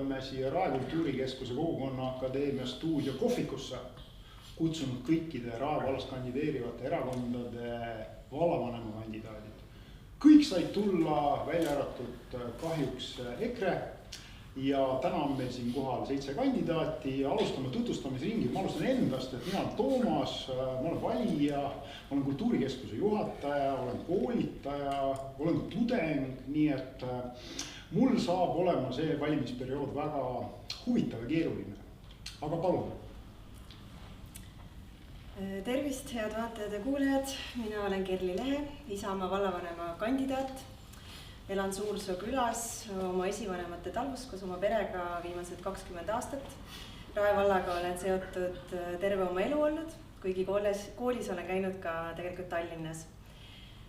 oleme siia Rae Kultuurikeskuse Kogukonna Akadeemia stuudio kohvikusse kutsunud kõikide Rae vallas kandideerivate erakondade vallavanema kandidaadid. Kõik said tulla, välja arvatud kahjuks EKRE. Ja täna on meil siin kohal 7 kandidaati ja alustame tutvustamisringi. Ma alustan endast, et mina olen Toomas, ma olen valija, ma olen Kultuurikeskuse juhataja, olen koolitaja, olen ka tudeng, nii et mul saab olema see valimisperiood väga huvitav ja keeruline. Aga palun. Tervist, head vaatajad ja kuulajad. Mina olen Kerli Lehe, Isamaa vallavanema kandidaat. Elan Suursoo külas oma esivanemate talvus koos oma perega viimased 20 aastat. Rae vallaga olen seotud terve oma elu olnud, kuigi koolis olen käinud ka tegelikult Tallinnas.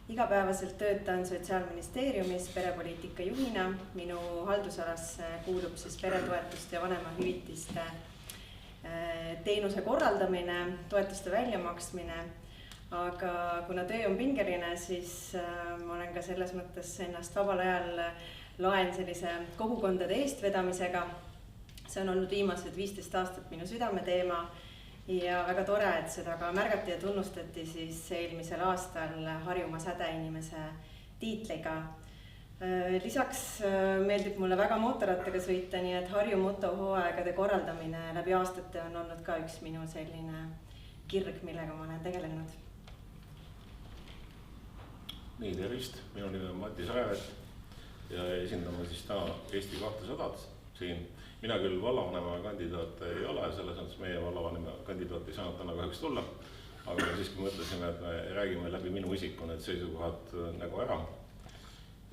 Igapäevaselt töötan Sotsiaalministeeriumis perepoliitika juhina. Minu haldusalasse kuulub siis peretoetust ja vanemahüvitiste teenuse korraldamine, toetuste väljamaksmine. Aga kuna töö on pingeline, siis ma olen ka selles mõttes ennast vabal ajal laen sellise kogukondade eestvedamisega. See on olnud viimased 15 aastat minu südameteema ja väga tore, et seda ka märgati ja tunnustati siis eelmisel aastal Harjumaa sädeinimese tiitliga. Lisaks meeldib mulle väga mootorrattaga sõita, nii et Harju motohooaegade korraldamine läbi aastate on olnud ka üks minu selline kirg, millega ma olen tegelenud. Nii, tervist, minu nimi on Mati Saevet ja esindame siis täna Eesti 200 siin. Mina küll vallavanema kandidaat ei ole, selles mõttes meie vallavanema kandidaat ei saanud täna kahjuks tulla, aga me siiski mõtlesime, et me räägime läbi minu isiku need seisukohad nagu ära.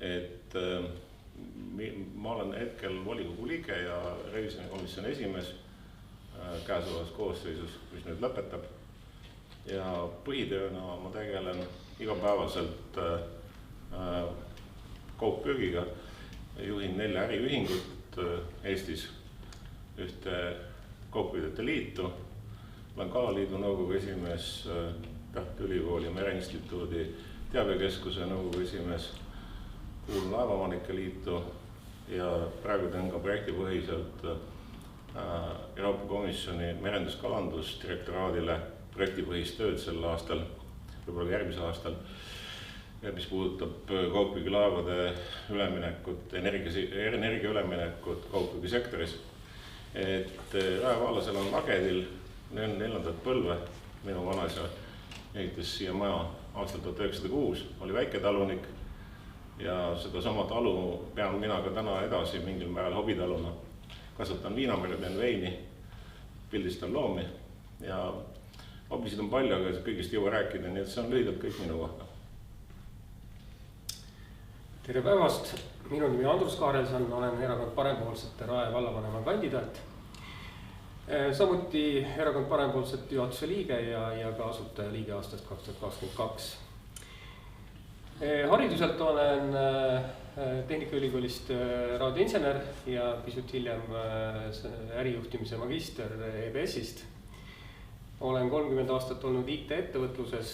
Et ma olen hetkel volikogu liige ja revisjonikomisjoni esimees käesolevas koosseisus, mis nüüd lõpetab. Ja põhitööna ma tegelen igapäevaselt kaugpüügiga. Juhin 4 äriühingut Eestis, ühte kaugpüüdjate liitu. Olen ka liidu nõukogu esimees, Tartu Ülikooli Mereinstituudi teabekeskuse nõukogu esimees, kuulun laevaomanike liitu ja praegu teen ka projektipõhiselt Euroopa Komisjoni merenduskalandusdirektoraadile projektipõhist tööd sel aastal, võib-olla järgmisel aastal, mis puudutab kaugpüügilaevade üleminekut, energia üleminekut kaugpüügisektoris. Et Rae vallasel on Lagedil 4. põlve, minu vanaisa ehitas siia maja aastal 1906, oli väiketalunik ja seda sama talu pean mina ka täna edasi mingil määral hobitaluna. Kasvatan viinamarja, teen veini, pildistan loomi ja hobisid on palju, aga kõigist ei jõua rääkida, nii et see on lühidalt kõik minu kohta. Tere päevast, minu nimi Andrus Kaarelson, olen erakond Parempoolsete Rae vallavanema kandidaat. Samuti erakond Parempoolsete juhatuse liige ja ka asutaja liige aastast 2022. Hariduselt olen Tehnikaülikoolist raadioinsener ja pisut hiljem ärijuhtimise magister EBS-ist. Olen 30 aastat olnud IT-ettevõtluses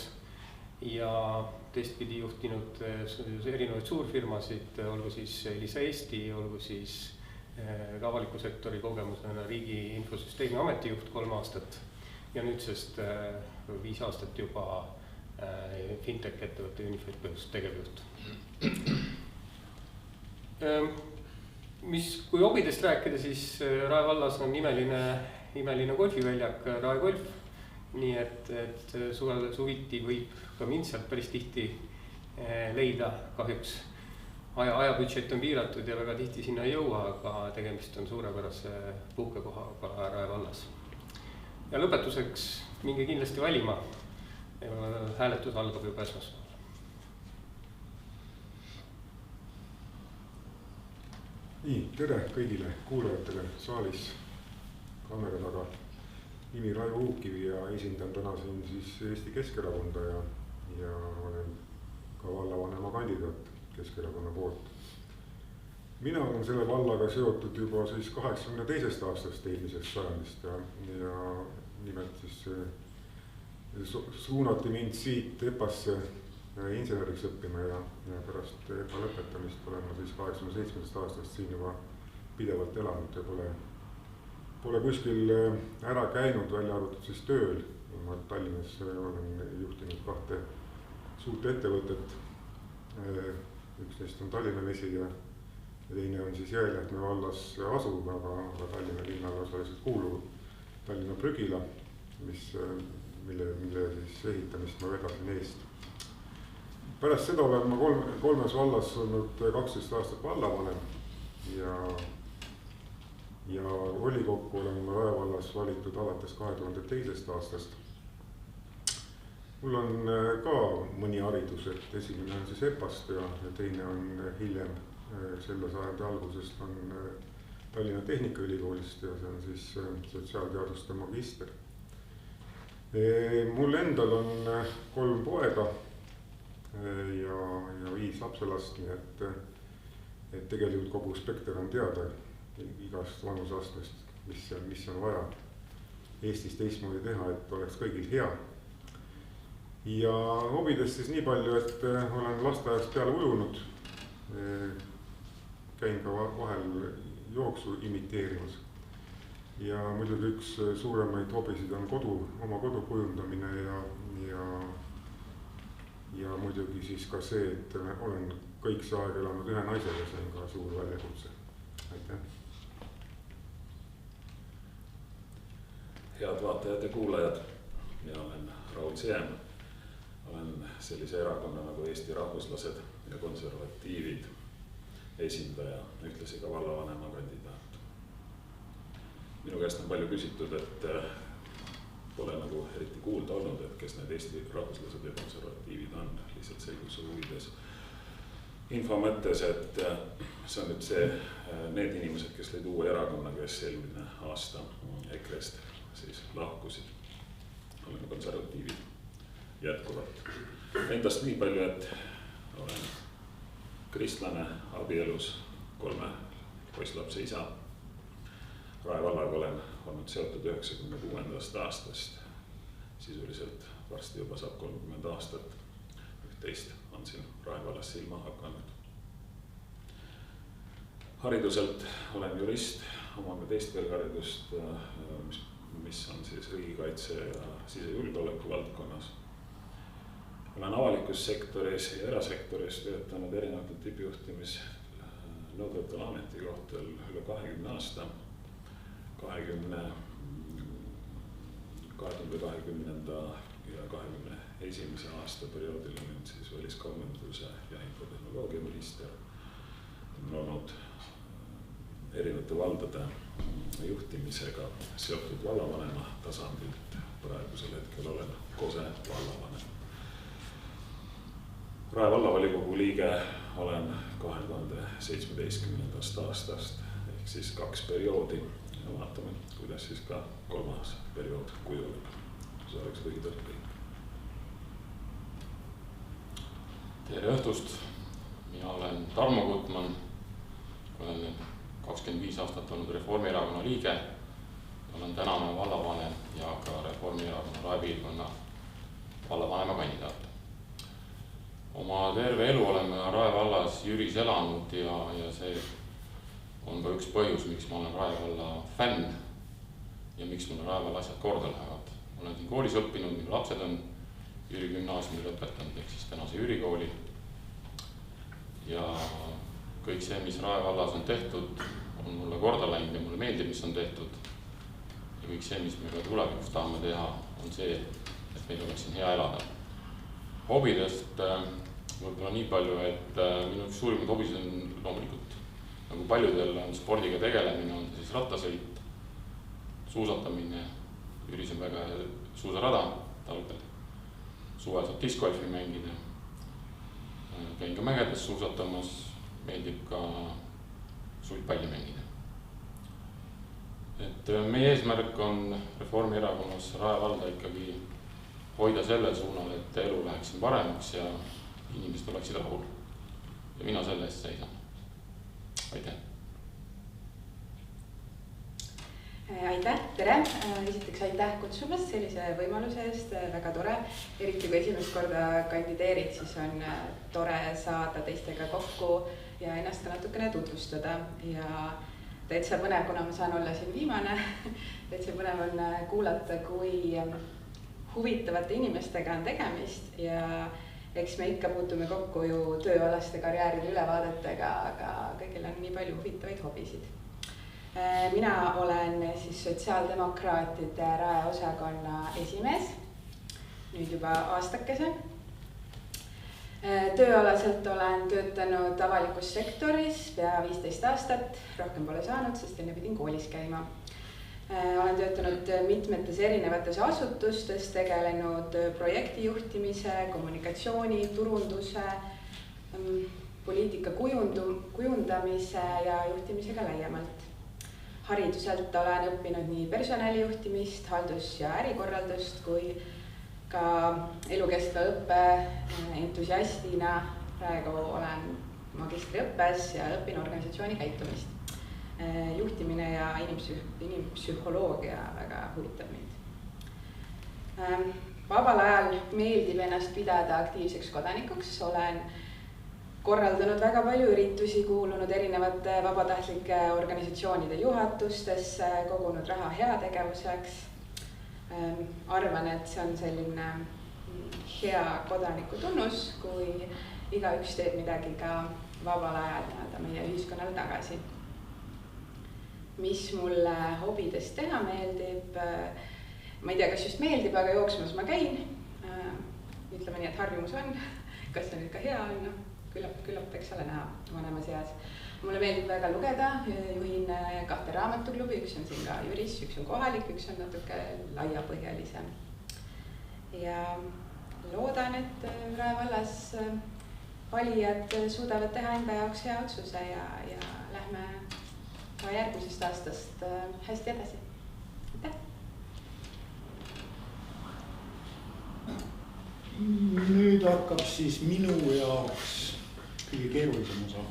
ja teistpidi juhtinud erinevaid suurfirmasid, olgu siis Elisa Eesti, olgu siis avaliku sektori kogemusena Riigi Infosüsteemi Ametijuht 3 aastat ja nüüdsest 5 aastat juba fintech ettevõtte Unifit tegevjuht. Kui hobidest rääkida, siis Rae vallas on imeline golfiväljak Rae golf. Nii et suviti võib ka mind sealt päris tihti leida kahjuks. Ajabudžet on piiratud ja väga tihti sinna ei jõua, aga tegemist on suurepärase puhkekohaga Rae vallas. Ja lõpetuseks minge kindlasti valima. Hääletus algab juba esmaspäeval. Nii, tere kõigile kuulajatele saalis kaamera taga. Nimi Raivo Uukkivi ja esindan täna siin siis Eesti Keskerakonda ja olen ka vallavanema kandidaat Keskerakonna poolt. Mina olen selle vallaga seotud juba siis 82. aastast eelmisest sajandist ja nimelt siis suunati mind siit EPA-sse inseneriks õppima ja pärast EPA lõpetamist olen ma siis 87. aastast siin juba pidevalt elanud ja pole kuskil ära käinud, välja arvatud siis tööl. Ma Tallinnas olen juhtinud 2 suurt ettevõtet. Üks neist on Tallinna Vesi ja teine on siis Jõelähtme vallas asuv, aga Tallinna linnale osaliselt kuuluv Tallinna Prügila, mille siis ehitamist ma vedasin eest. Pärast seda olen ma 3 vallas olnud 12 aastat vallavanem ja volikokku olen ma Rae vallas valitud alates 2002. aastast. Mul on ka mõni haridus, et esimene on siis EPA-st ja teine on hiljem selle sajandi algusest on Tallinna Tehnikaülikoolist ja see on siis sotsiaalteaduste magister. Mul endal on 3 poega ja 5 lapselast, nii et tegelikult kogu spekter on teada igast vanusastmest, mis on vaja Eestis teistmoodi teha, et oleks kõigil hea. Ja hobidest siis nii palju, et olen lasteaiast peale ujunud, käin ka vahel jooksu imiteerimas. Ja muidugi üks suuremaid hobisid on oma kodu kujundamine ja muidugi siis ka see, et olen kõik see aeg elanud ühe naisega, see on ka suur väljakutse. Aitäh! Head vaatajad ja kuulajad, mina olen Raul Siem. Olen sellise erakonna nagu Eesti Rahvuslased ja Konservatiivid esindaja, ühtlasi ka vallavanema kandidaat. Minu käest on palju küsitud, et pole nagu eriti kuulda olnud, et kes need Eesti Rahvuslased ja Konservatiivid on, lihtsalt selguse huvides. Info mõttes, et see on nüüd need inimesed, kes lõid uue erakonna, kes eelmine aasta EKRE-st siis lahkusid. Oleme konservatiivid jätkuvalt. Endast nii palju, et olen kristlane, abielus, 3 poisslapse isa. Rae vallaga olen olnud seotud 96. aastast. Sisuliselt varsti juba saab 30 aastat. Üht-teist on siin Rae vallas silma hakanud. Hariduselt olen jurist, oman ka teist kõrgharidust, mis on siis riigikaitse ja sisejulgeoleku valdkonnas. Olen avalikus sektoris ja erasektoris töötanud erinevatel tippjuhtimis nõudvatel ametikohtadel üle 20 aasta. 2020. ja 2021. aasta perioodil olen siis väliskaubanduse ja infotehnoloogia minister. Olen olnud erinevate valdade juhtimisega seotud vallavanema tasandilt. Praegusel hetkel olen Kose vallavanem. Rae vallavolikogu liige olen 2017. aastast ehk siis 2 perioodi ja vaatame, kuidas siis ka 3. periood kujuneb. See oleks lühidalt kõik. Tere õhtust! Mina olen Tarmo Gutman, olen 25 aastat olnud Reformierakonna liige. Olen tänane vallavanem ja ka Reformierakonna Rae piirkonna vallavanema kandidaat. Oma terve elu oleme Rae vallas Jüris elanud ja see on ka üks põhjus, miks ma olen Rae valla fänn ja miks mulle Rae valla asjad korda lähevad. Olen siin koolis õppinud, minu lapsed on Jüri gümnaasiumi lõpetanud ehk siis tänase Jüri kooli. Ja kõik see, mis Rae vallas on tehtud, on mulle korda läinud ja mulle meeldib, mis on tehtud. Ja kõik see, mis me ka tulevikus tahame teha, on see, et meil oleks siin hea elada. Hobidest võib-olla nii palju, et minu üks suurimaid hobisid on loomulikult, nagu paljudel on spordiga tegelemine, on siis rattasõit, suusatamine, Jüris on väga suusarada talvel, suvel saab discgolfi mängida, käin ka mägedes suusatamas, meeldib ka suitpalli mängida. Et meie eesmärk on Reformierakonnas Rae valda ikkagi hoida sellel suunal, et elu läheks siin paremaks ja inimesed oleksid rahul. Ja mina selle eest seisan. Aitäh! Aitäh, tere! Esiteks aitäh kutsumast sellise võimaluse eest, väga tore. Eriti kui esimest korda kandideerid, siis on tore saada teistega kokku ja ennast ka natukene tutvustada. Ja täitsa põnev, kuna ma saan olla siin viimane. Täitsa põnev on kuulata, kui huvitavate inimestega on tegemist ja eks me ikka puutume kokku ju tööalaste karjääride ülevaadetega, aga kõigil on nii palju huvitavaid hobisid. Mina olen siis sotsiaaldemokraatide raeosakonna esimees, nüüd juba aastakese. Tööalaselt olen töötanud avalikus sektoris pea 15 aastat, rohkem pole saanud, sest enne pidin koolis käima. Olen töötanud mitmetes erinevates asutustes, tegelenud projektijuhtimise, kommunikatsiooni, turunduse, poliitika kujundamise ja juhtimisega laiemalt. Hariduselt olen õppinud nii personalijuhtimist, haldus- ja ärikorraldust kui ka elukestva õppe entusiastina. Praegu olen magistriõppes ja õpin organisatsiooni käitumist. Juhtimine ja inimpsühholoogia väga huvitab mind. Vabal ajal meeldib ennast pidada aktiivseks kodanikuks. Olen korraldanud väga palju üritusi, kuulunud erinevate vabatahtlike organisatsioonide juhatustesse, kogunud raha heategevuseks. Arvan, et see on selline hea kodaniku tunnus, kui igaüks teeb midagi ka vabal ajal meie ühiskonnale tagasi. Mis mulle hobidest teha meeldib, ma ei tea, kas just meeldib, aga jooksmas ma käin. Ütleme nii, et harjumus on, kas see nüüd ka hea on, küllap eks ole näha vanemas eas. Mulle meeldib väga lugeda, juhin 2 raamatuklubi, üks on siin ka Jüris, üks on kohalik, üks on natuke laiapõhjalisem. Ja loodan, et Rae vallas valijad suudavad teha enda jaoks hea otsuse ja lähme ka järgmisest aastast hästi edasi. Aitäh! Nüüd hakkab siis minu jaoks kõige keerulisem osa.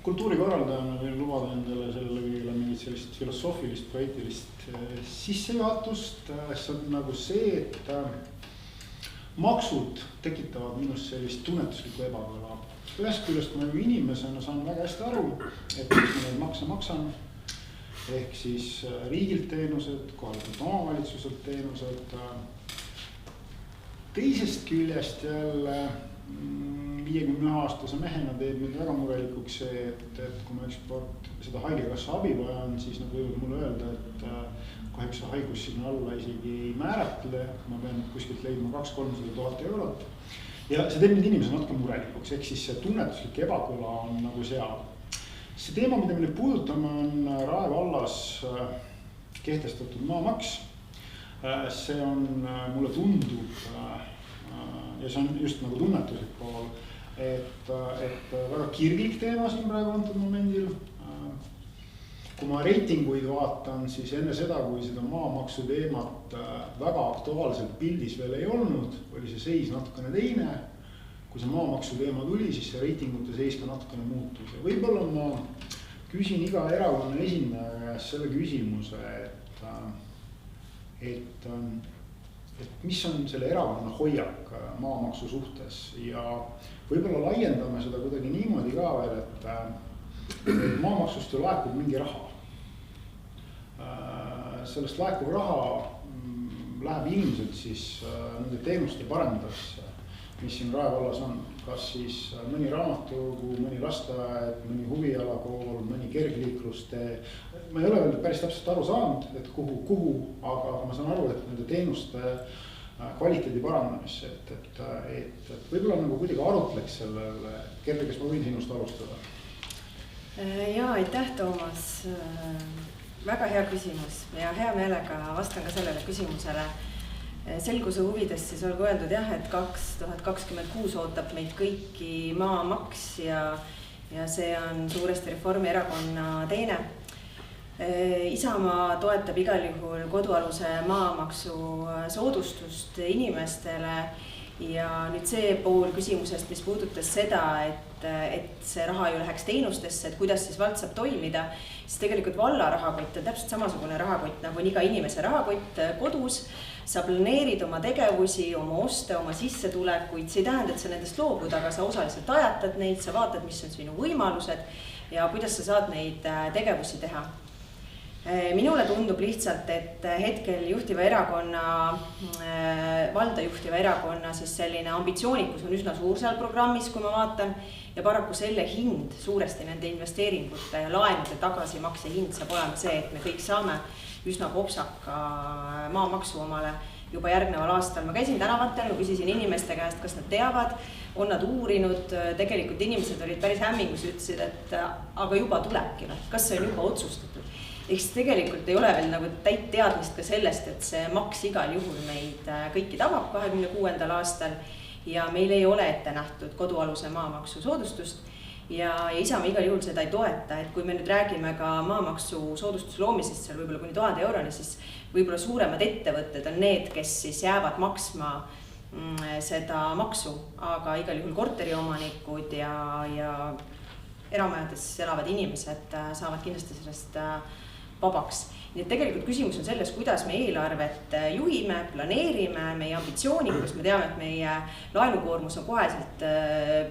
Kultuurikorraldajana võin lubada endale sellele kõigile mingit sellist filosoofilist, poeetilist sissejuhatust. See on nagu see, et maksud tekitavad minus sellist tunnetuslikku ebakõla. Ühest küljest ma ju inimesena saan väga hästi aru, et miks ma neid makse maksan. Ehk siis riigilt teenused, kohalikult omavalitsuselt teenused. Teisest küljest jälle 51-aastase mehena teeb mind väga murelikuks see, et kui ma ükskord seda haigekassa abi vajan, siis nad võivad mulle öelda, et kahjuks see haigus sinna alla isegi ei määratle. Ma pean kuskilt leidma 200–300 000 eurot. Ja see teeb mind inimesena natuke murelikuks, ehk siis see tunnetuslik ebakõla on nagu seal. See teema, mida me nüüd puudutame, on Rae vallas kehtestatud maamaks. See on, mulle tundub, ja see on just nagu tunnetuslik pool, et väga kirglik teema siin praegu antud momendil. Kui ma reitinguid vaatan, siis enne seda, kui seda maamaksu teemat väga aktuaalselt pildis veel ei olnud, oli see seis natukene teine. Kui see maamaksu teema tuli, siis see reitingute seis ka natukene muutus. Ja võib-olla ma küsin iga erakonna esindaja selle küsimuse, et mis on selle erakonna hoiak maamaksu suhtes ja võib-olla laiendame seda kuidagi niimoodi ka veel, et maamaksust ju laekub mingi raha. Sellest laekuv raha läheb ilmselt siis nende teenuste parendasse, mis siin Rae vallas on. Kas siis mõni raamatukogu, mõni lasteaed, mõni huvialakool, mõni kergliiklustee. Ma ei ole veel päris täpselt aru saanud, et kuhu, aga ma saan aru, et nende teenuste kvaliteedi parandamisse, et võib-olla nagu kuidagi arutleks sellele. Kerli, kas ma võin sinust alustada? Ja, aitäh, Toomas. Väga hea küsimus ja hea meelega vastan ka sellele küsimusele. Selguse huvides siis olgu öeldud jah, et 2026 ootab meid kõiki maamaks ja see on suuresti Reformierakonna teine. Isamaa toetab igal juhul kodualuse maamaksu soodustust inimestele ja nüüd see pool küsimusest, mis puudutas seda, et see raha ju läheks teenustesse, et kuidas siis vald saab toimida, siis tegelikult valla rahakott on täpselt samasugune rahakott nagu on iga inimese rahakott kodus. Sa planeerid oma tegevusi, oma oste, oma sissetulekuid, see ei tähenda, et sa nendest loobud, aga sa osaliselt ajatad neid, sa vaatad, mis on sinu võimalused ja kuidas sa saad neid tegevusi teha. Minule tundub lihtsalt, et hetkel juhtiva erakonna, valda juhtiva erakonna siis selline ambitsioonikus on üsna suur seal programmis, kui ma vaatan, ja paraku selle hind suuresti nende investeeringute ja laenude tagasimakse hind saab olema see, et me kõik saame üsna kopsaka maamaksu omale juba järgneval aastal. Ma käisin tänavatel, küsisin inimeste käest, kas nad teavad, on nad uurinud, tegelikult inimesed olid päris hämmingus, ütlesid, et aga juba tulebki, kas see on juba otsustatud. Eks tegelikult ei ole veel nagu täit teadmist ka sellest, et see maks igal juhul meid kõiki tabab 26. aastal ja meil ei ole ette nähtud kodualuse maamaksu soodustust ja Isamaa igal juhul seda ei toeta, et kui me nüüd räägime ka maamaksu soodustuse loomisest seal võib-olla kuni 1000 euroni, siis võib-olla suuremad ettevõtted on need, kes siis jäävad maksma seda maksu, aga igal juhul korteriomanikud ja eramajades elavad inimesed saavad kindlasti sellest vabaks. Nii et tegelikult küsimus on selles, kuidas me eelarvet juhime, planeerime, meie ambitsioonikus, me teame, et meie laenukoormus on koheselt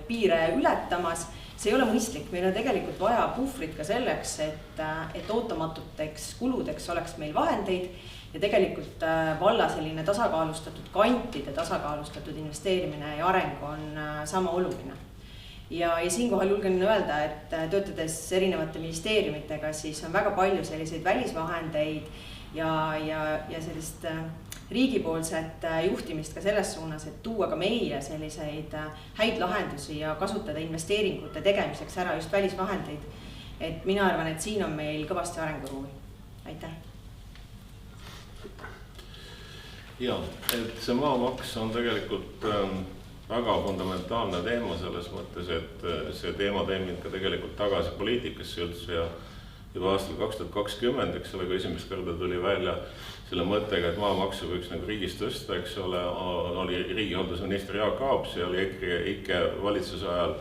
piire ületamas. See ei ole mõistlik, meil on tegelikult vaja puhvrit ka selleks, et ootamatuteks kuludeks oleks meil vahendeid ja tegelikult valla selline tasakaalustatud kantide, tasakaalustatud investeerimine ja areng on sama oluline. Ja siinkohal julgen öelda, et töötades erinevate ministeeriumitega, siis on väga palju selliseid välisvahendeid ja sellist riigipoolset juhtimist ka selles suunas, et tuua ka meile selliseid häid lahendusi ja kasutada investeeringute tegemiseks ära just välisvahendeid. Et mina arvan, et siin on meil kõvasti arenguruumi. Aitäh! Ja, et see maamaks on tegelikult väga fundamentaalne teema selles mõttes, et see teema teemid ka tegelikult tagasi poliitikasse üldse ja juba aastal 2020, eks ole, kui esimest korda tuli välja selle mõttega, et maamaksu võiks nagu riigist tõsta, eks ole, oli riigihaldusminister Jaak Aab, see oli EKRE valitsuse ajal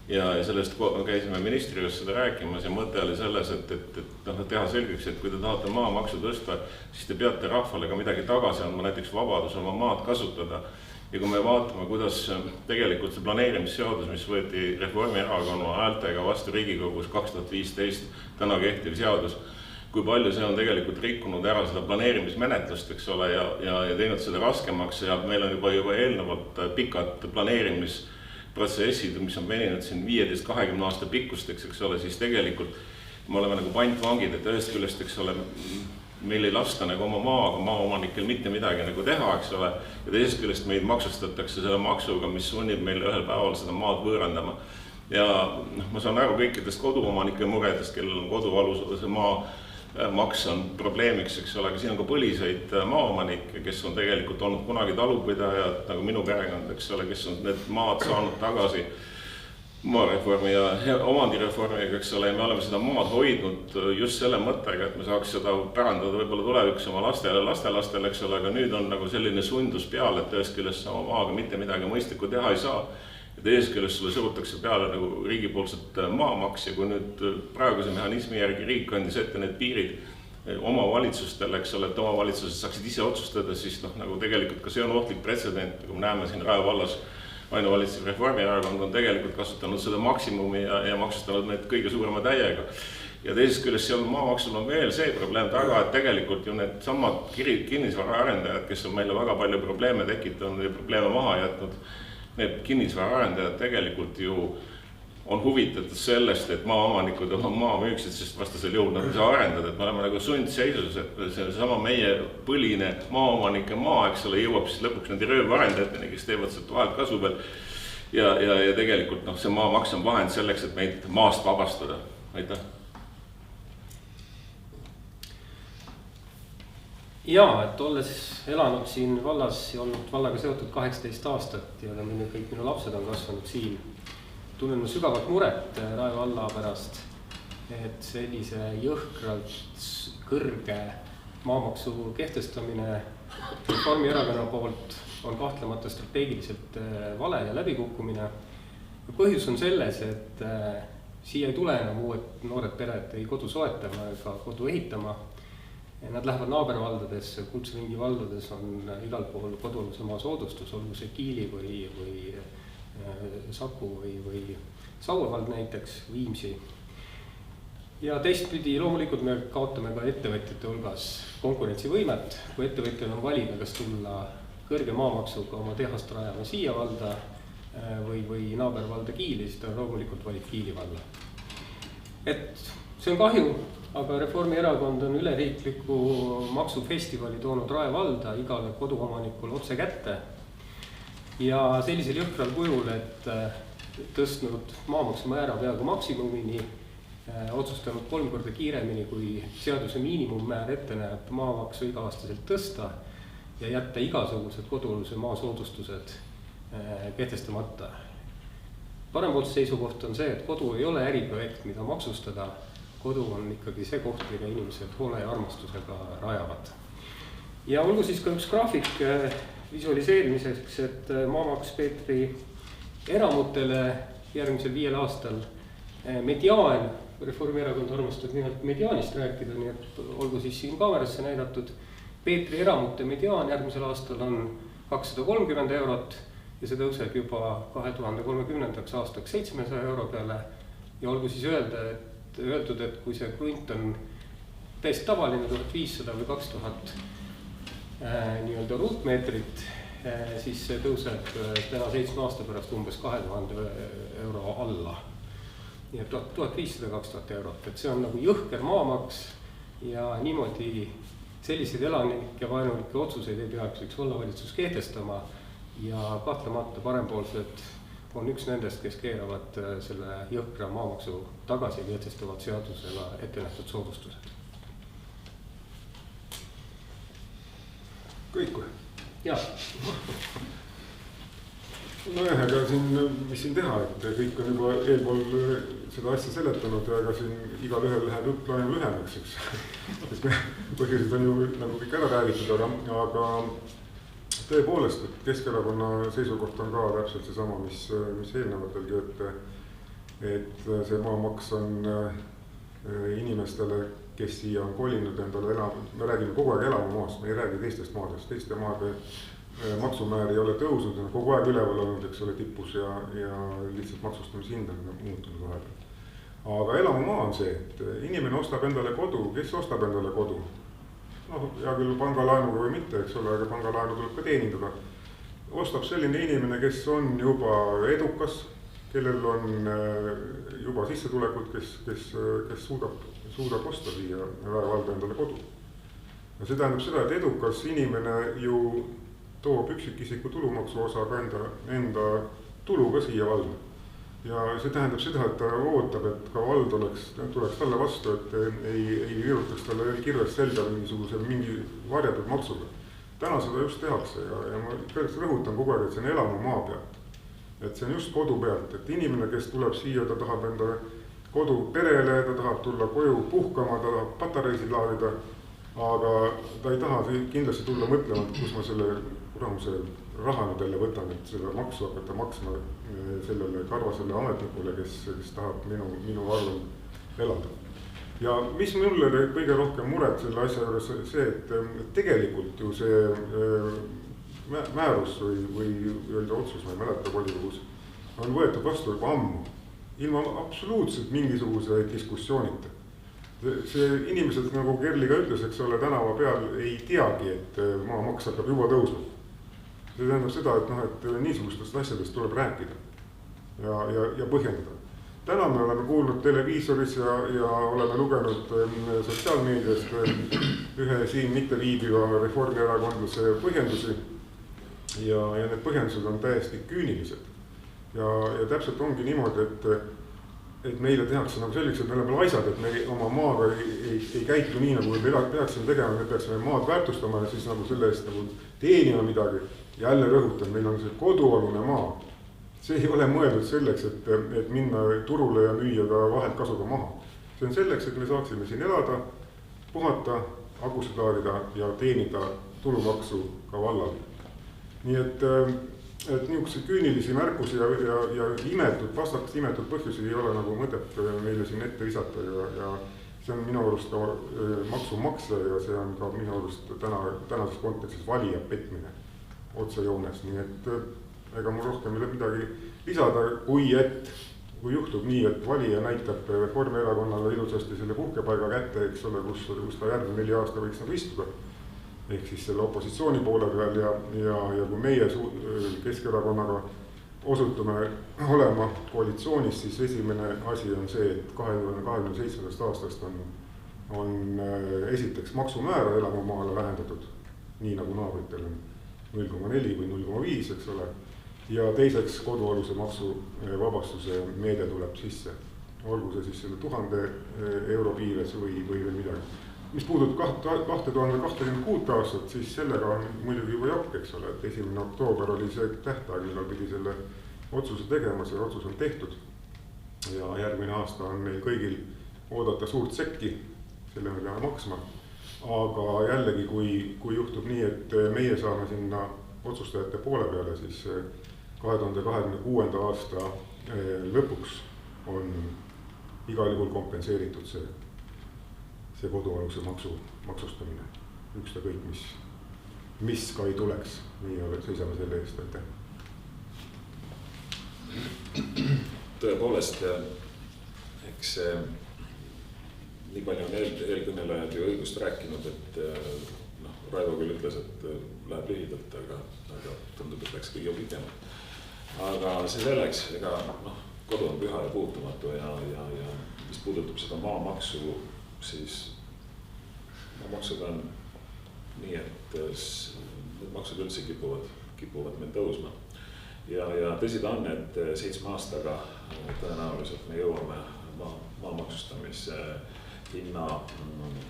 ja sellest käisime ministri juures seda rääkimas ja mõte oli selles, et teha selgeks, et kui te tahate maamaksu tõsta, siis te peate rahvale ka midagi tagasi andma, näiteks vabadus oma maad kasutada. Ja kui me vaatame, kuidas tegelikult see planeerimisseadus, mis võeti Reformierakonna häältega vastu Riigikogus 2015, täna kehtiv seadus, kui palju see on tegelikult rikkunud ära seda planeerimismenetlust, eks ole, ja teinud seda raskemaks ja meil on juba eelnevalt pikad planeerimisprotsessid, mis on veninud siin 15-20 aasta pikkusteks, eks ole, siis tegelikult me oleme nagu pantvangid, et ühest küljest, eks ole, meil ei lasta nagu oma maaga maaomanikel mitte midagi nagu teha, eks ole, ja teisest küljest meid maksustatakse selle maksuga, mis sunnib meil ühel päeval seda maad võõrandama. Ja ma saan aru kõikidest koduomanike muredest, kellel on kodualuse maa maks on probleemiks, eks ole, aga siin on ka põliseid maaomanikke, kes on tegelikult olnud kunagi talupidajad, nagu minu perekond, eks ole, kes on need maad saanud tagasi maareformi ja omandireformiga, eks ole, ja me oleme seda maad hoidnud just selle mõttega, et me saaks seda pärandada võib-olla tulevikus oma lastele, eks ole, aga nüüd on nagu selline sundus peale, et ühest küljest sama maaga mitte midagi mõistlikku teha ei saa. Ja teisest küljest sulle sõrutakse peale nagu riigipoolset maamaks ja kui nüüd praeguse mehhanismi järgi riik andis ette need piirid omavalitsustele, eks ole, et omavalitsused saaksid ise otsustada, siis nagu tegelikult ka see on ohtlik pretsedent, nagu me näeme siin Rae vallas ainuvalitsev Reformierakond on tegelikult kasutanud seda maksimumi ja maksustanud need kõige suurema täiega. Ja teisest küljest seal maamaksul on veel see probleem taga, et tegelikult ju need samad kinnisvara arendajad, kes on meile väga palju probleeme tekitanud ja probleeme maha jätnud, need kinnisvara arendajad tegelikult ju on huvitatud sellest, et maaomanikud oma maa müüksid, sest vastasel juhul nad ei saa arendada, et me oleme nagu sundseisus, et see sama meie põline maaomanike maa, eks ole, jõuab siis lõpuks nende röövarendajateni, kes teevad sealt vahelt kasu peal. Ja tegelikult see maamaks on vahend selleks, et meid maast vabastada. Aitäh! Jaa, et olles elanud siin vallas ja olnud vallaga seotud 18 aastat ja kõik minu lapsed on kasvanud siin, tunnen ma sügavat muret Rae valla pärast, et sellise jõhkralt kõrge maamaksu kehtestamine Reformierakonna poolt on kahtlemata strateegiliselt vale ja läbikukkumine. Põhjus on selles, et siia ei tule enam uued noored pered ei kodu soetama ega kodu ehitama. Nad lähevad naabervaldadesse, Kuldse Ringi valdades on igal pool kodualuse maa soodustus, olgu see Kiili või Saku või Sauevald näiteks, Viimsi. ja teistpidi loomulikult me kaotame ka ettevõtjate hulgas konkurentsivõimet, kui ettevõtjal on valida, kas tulla kõrge maamaksuga oma tehast rajama siia valda või naabervalda Kiili, siis ta loomulikult valib Kiili valla. Et see on kahju, aga Reformierakond on üleriikliku maksufestivali toonud Rae valda igale koduomanikule otse kätte ja sellisel jõhkral kujul, et tõstnud maamaksumäära peaaegu maksimumini, otsustanud 3 korda kiiremini, kui seaduse miinimummäär ette näeb maamaksu iga-aastaselt tõsta ja jätta igasugused kodualuse maa soodustused kehtestamata. Parempoolse seisukoht on see, et kodu ei ole äriprojekt, mida maksustada. Kodu on ikkagi see koht, mida inimesed hoole ja armastusega rajavad. Ja olgu siis ka üks graafik visualiseerimiseks, et maamaks Peetri eramutele järgmisel 5 aastal mediaan, Reformierakond armastab nimelt mediaanist rääkida, nii et olgu siis siin kaamerasse näidatud. Peetri eramute mediaan järgmisel aastal on 230 eurot ja see tõuseb juba 2030. aastaks 700 euro peale. Ja olgu siis öeldud, et kui see krunt on täiesti tavaline 1500 või 2000 nii-öelda ruutmeetrit, siis see tõuseb täna 7 aasta pärast umbes 2000 euro alla. Nii et 1500-2000 eurot, et see on nagu jõhker maamaks ja niimoodi selliseid elanike vaenulikke otsuseid ei peaks üks vallavalitsus kehtestama ja kahtlemata parempoolsed on üks nendest, kes keeravad selle jõhkra maamaksu tagasi ja kehtestavad seadusega ette nähtud soodustused. Kõik või? Jah. Nojah, aga siin, mis siin teha, et kõik on juba eelpool seda asja seletanud ja ega siin igal ühel läheb jutt laenu lühemaks, eks. Põhjused on ju nagu kõik ära räägitud, aga tõepoolest, et Keskerakonna seisukoht on ka täpselt seesama, mis eelnevatelgi, et see maamaks on inimestele, kes siia on kolinud endale elama, me räägime kogu aeg elamumaast, me ei räägi teistest maadest, teiste maade maksumäär ei ole tõusnud, on kogu aeg üleval olnud, eks ole, tippus ja lihtsalt maksustamishind on muutunud vahepeal. Aga elamumaa on see, et inimene ostab endale kodu, kes ostab endale kodu? Noh, hea küll pangalaenuga või mitte, eks ole, aga pangalaenu tuleb ka teenindada. Ostab selline inimene, kes on juba edukas, kellel on juba sissetulekud, kes suudab osta siia Rae valda endale kodu. Ja see tähendab seda, et edukas inimene ju toob üksikisiku tulumaksu osa ka enda tuluga siia valda. Ja see tähendab seda, et ta ootab, et ka vald tuleks talle vastu, et ei virutaks talle kirves selga mingi varjatud maksuga. Täna seda just tehakse ja ma rõhutan kogu aeg, et see on elamu maa pealt. Et see on just kodu pealt, et inimene, kes tuleb siia, ta tahab enda kodu perele, ta tahab tulla koju puhkama, ta tahab patareisid laadida, aga ta ei taha kindlasti tulla mõtlema, et kus ma selle raha nüüd jälle võtan, et selle maksu hakata maksma sellele karvasele ametnikule, kes tahab minu arvel elada. Ja mis mulle kõige rohkem muret selle asja juures see, et tegelikult ju see määrus või otsus, ma ei mäleta volikogus, on võetud vastu juba ammu, ilma absoluutselt mingisuguse diskussioonita. See inimesed, nagu Kerli ka ütles, eks ole, tänava peal ei teagi, et maamaks hakkab juba tõusma. See tähendab seda, et niisugustest asjadest tuleb rääkida ja põhjendada. Täna me oleme kuulnud televiisoris ja oleme lugenud sotsiaalmeediast ühe siin mitte viibiva reformierakondlase põhjendusi ja need põhjendused on täiesti küünilised. Ja täpselt ongi niimoodi, et meile tehakse nagu selliseks, et me oleme laisad, et me oma maaga ei käitu nii, nagu me peaksime tegema, me peaksime maad väärtustama ja siis nagu selle eest nagu teenima midagi. Jälle rõhutan, meil on see kodualune maa. See ei ole mõeldud selleks, et minna turule ja müüa ka vahelt kasuga maha. See on selleks, et me saaksime siin elada, puhata, agusid laadida ja teenida tulumaksu ka vallal. Nii et niisuguse küünilisi märkusi ja vastaks imetud põhjusi ei ole nagu mõtet meile siin ette visata ja see on minu arust ka maksumaksja ja see on ka minu arust tänases kontekstis valija petmine otsejoones, nii et ega mul rohkem midagi lisada, kui et kui juhtub nii, et valija näitab Reformierakonnale ilusasti selle puhkepaiga kätte, eks ole, kus ta järgmine 4 aasta võiks nagu istuda, ehk siis selle opositsiooni poole peal ja kui meie Keskerakonnaga osutume olema koalitsioonis, siis esimene asi on see, et 2027. aastast on esiteks maksumäära elamumaale vähendatud, nii nagu naabritel on 0,4 või 0,5, eks ole. Ja teiseks kodualuse maksuvabastuse meede tuleb sisse, olgu see siis selle 1000 euro piires või midagi. Mis puudutab 2026 aastat, siis sellega on muidugi juba jokk, eks ole, et 1. oktoober oli see tähtaeg, millal pidi selle otsuse tegema, see otsus on tehtud. Ja järgmine aasta on meil kõigil oodata suurt sekki, selle me peame maksma. Aga jällegi, kui juhtub nii, et meie saame sinna otsustajate poole peale, siis 2026. aasta lõpuks on igal juhul kompenseeritud see kodualuse maksustamine. Üksta kõik, mis ka ei tuleks, meie seisame selle eest, aitäh. Tõepoolest, eks nii palju on eelkõnelejad ju õigust rääkinud, et Raivo küll ütles, et läheb lühidalt, aga tundub, et läks kõige pikemalt. Aga see selleks, ega kodu on püha ja puutumatu ja mis puudutab seda maamaksu, siis maamaksud on nii, et need maksud üldse kipuvad meil tõusma. Ja tõsi ta on, et 7 aastaga tõenäoliselt me jõuame maamaksustamise hinna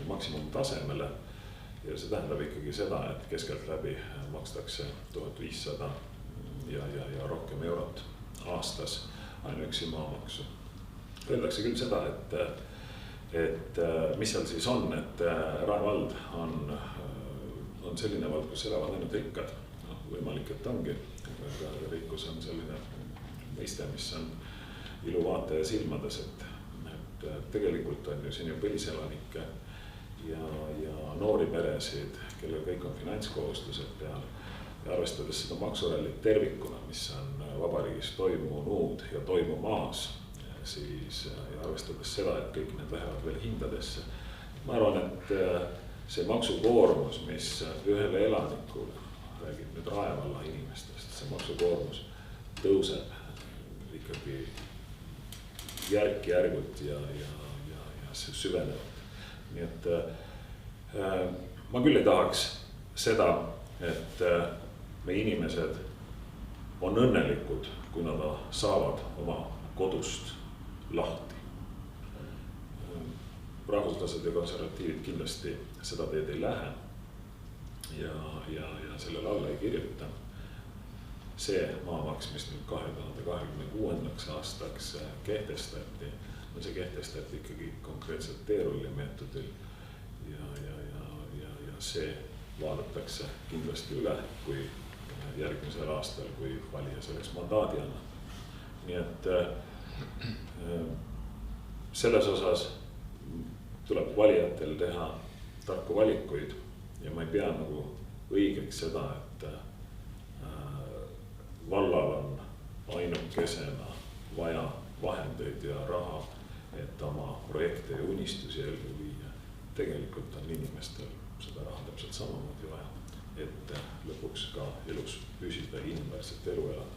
maksimumtasemele. Ja see tähendab ikkagi seda, et keskelt läbi makstakse 1500 ja rohkem eurot aastas ainuüksi maamaksu. Öeldakse küll seda, et mis seal siis on, et Rae vald on selline vald, kus elavad ainult rikkad. Võimalik, et ongi. Aga rikkus on selline mõiste, mis on iluvaataja silmades, et tegelikult on ju siin ju põliselanikke ja noori peresid, kellel kõik on finantskohustused peal. Ja arvestades seda maksurallit tervikuna, mis on vabariigis toimunud ja toimumaas, siis ja arvestades seda, et kõik need lähevad veel hindadesse. Ma arvan, et see maksukoormus, mis ühele elanikule, räägib nüüd Rae valla inimestest, see maksukoormus tõuseb ikkagi järk-järgult ja see süveneb. Nii et ma küll ei tahaks seda, et meie inimesed on õnnelikud, kui nad saavad oma kodust lahti. Rahvuslased ja konservatiivid kindlasti seda teed ei lähe ja sellele alla ei kirjuta. See maamaks, mis nüüd 2026. aastaks kehtestati, see kehtestati ikkagi konkreetselt teerullimeetodil ja see vaadatakse kindlasti üle, kui järgmisel aastal, kui valija selleks mandaadi annab. Nii et selles osas tuleb valijatel teha tarku valikuid ja ma ei pea nagu õigeks seda, et vallal on ainukesena vaja vahendeid ja raha, et oma projekte ja unistusi ellu viia. Tegelikult on inimestel seda raha täpselt samamoodi vaja, et lõpuks ka elus püsida ja inimväärset elu elada.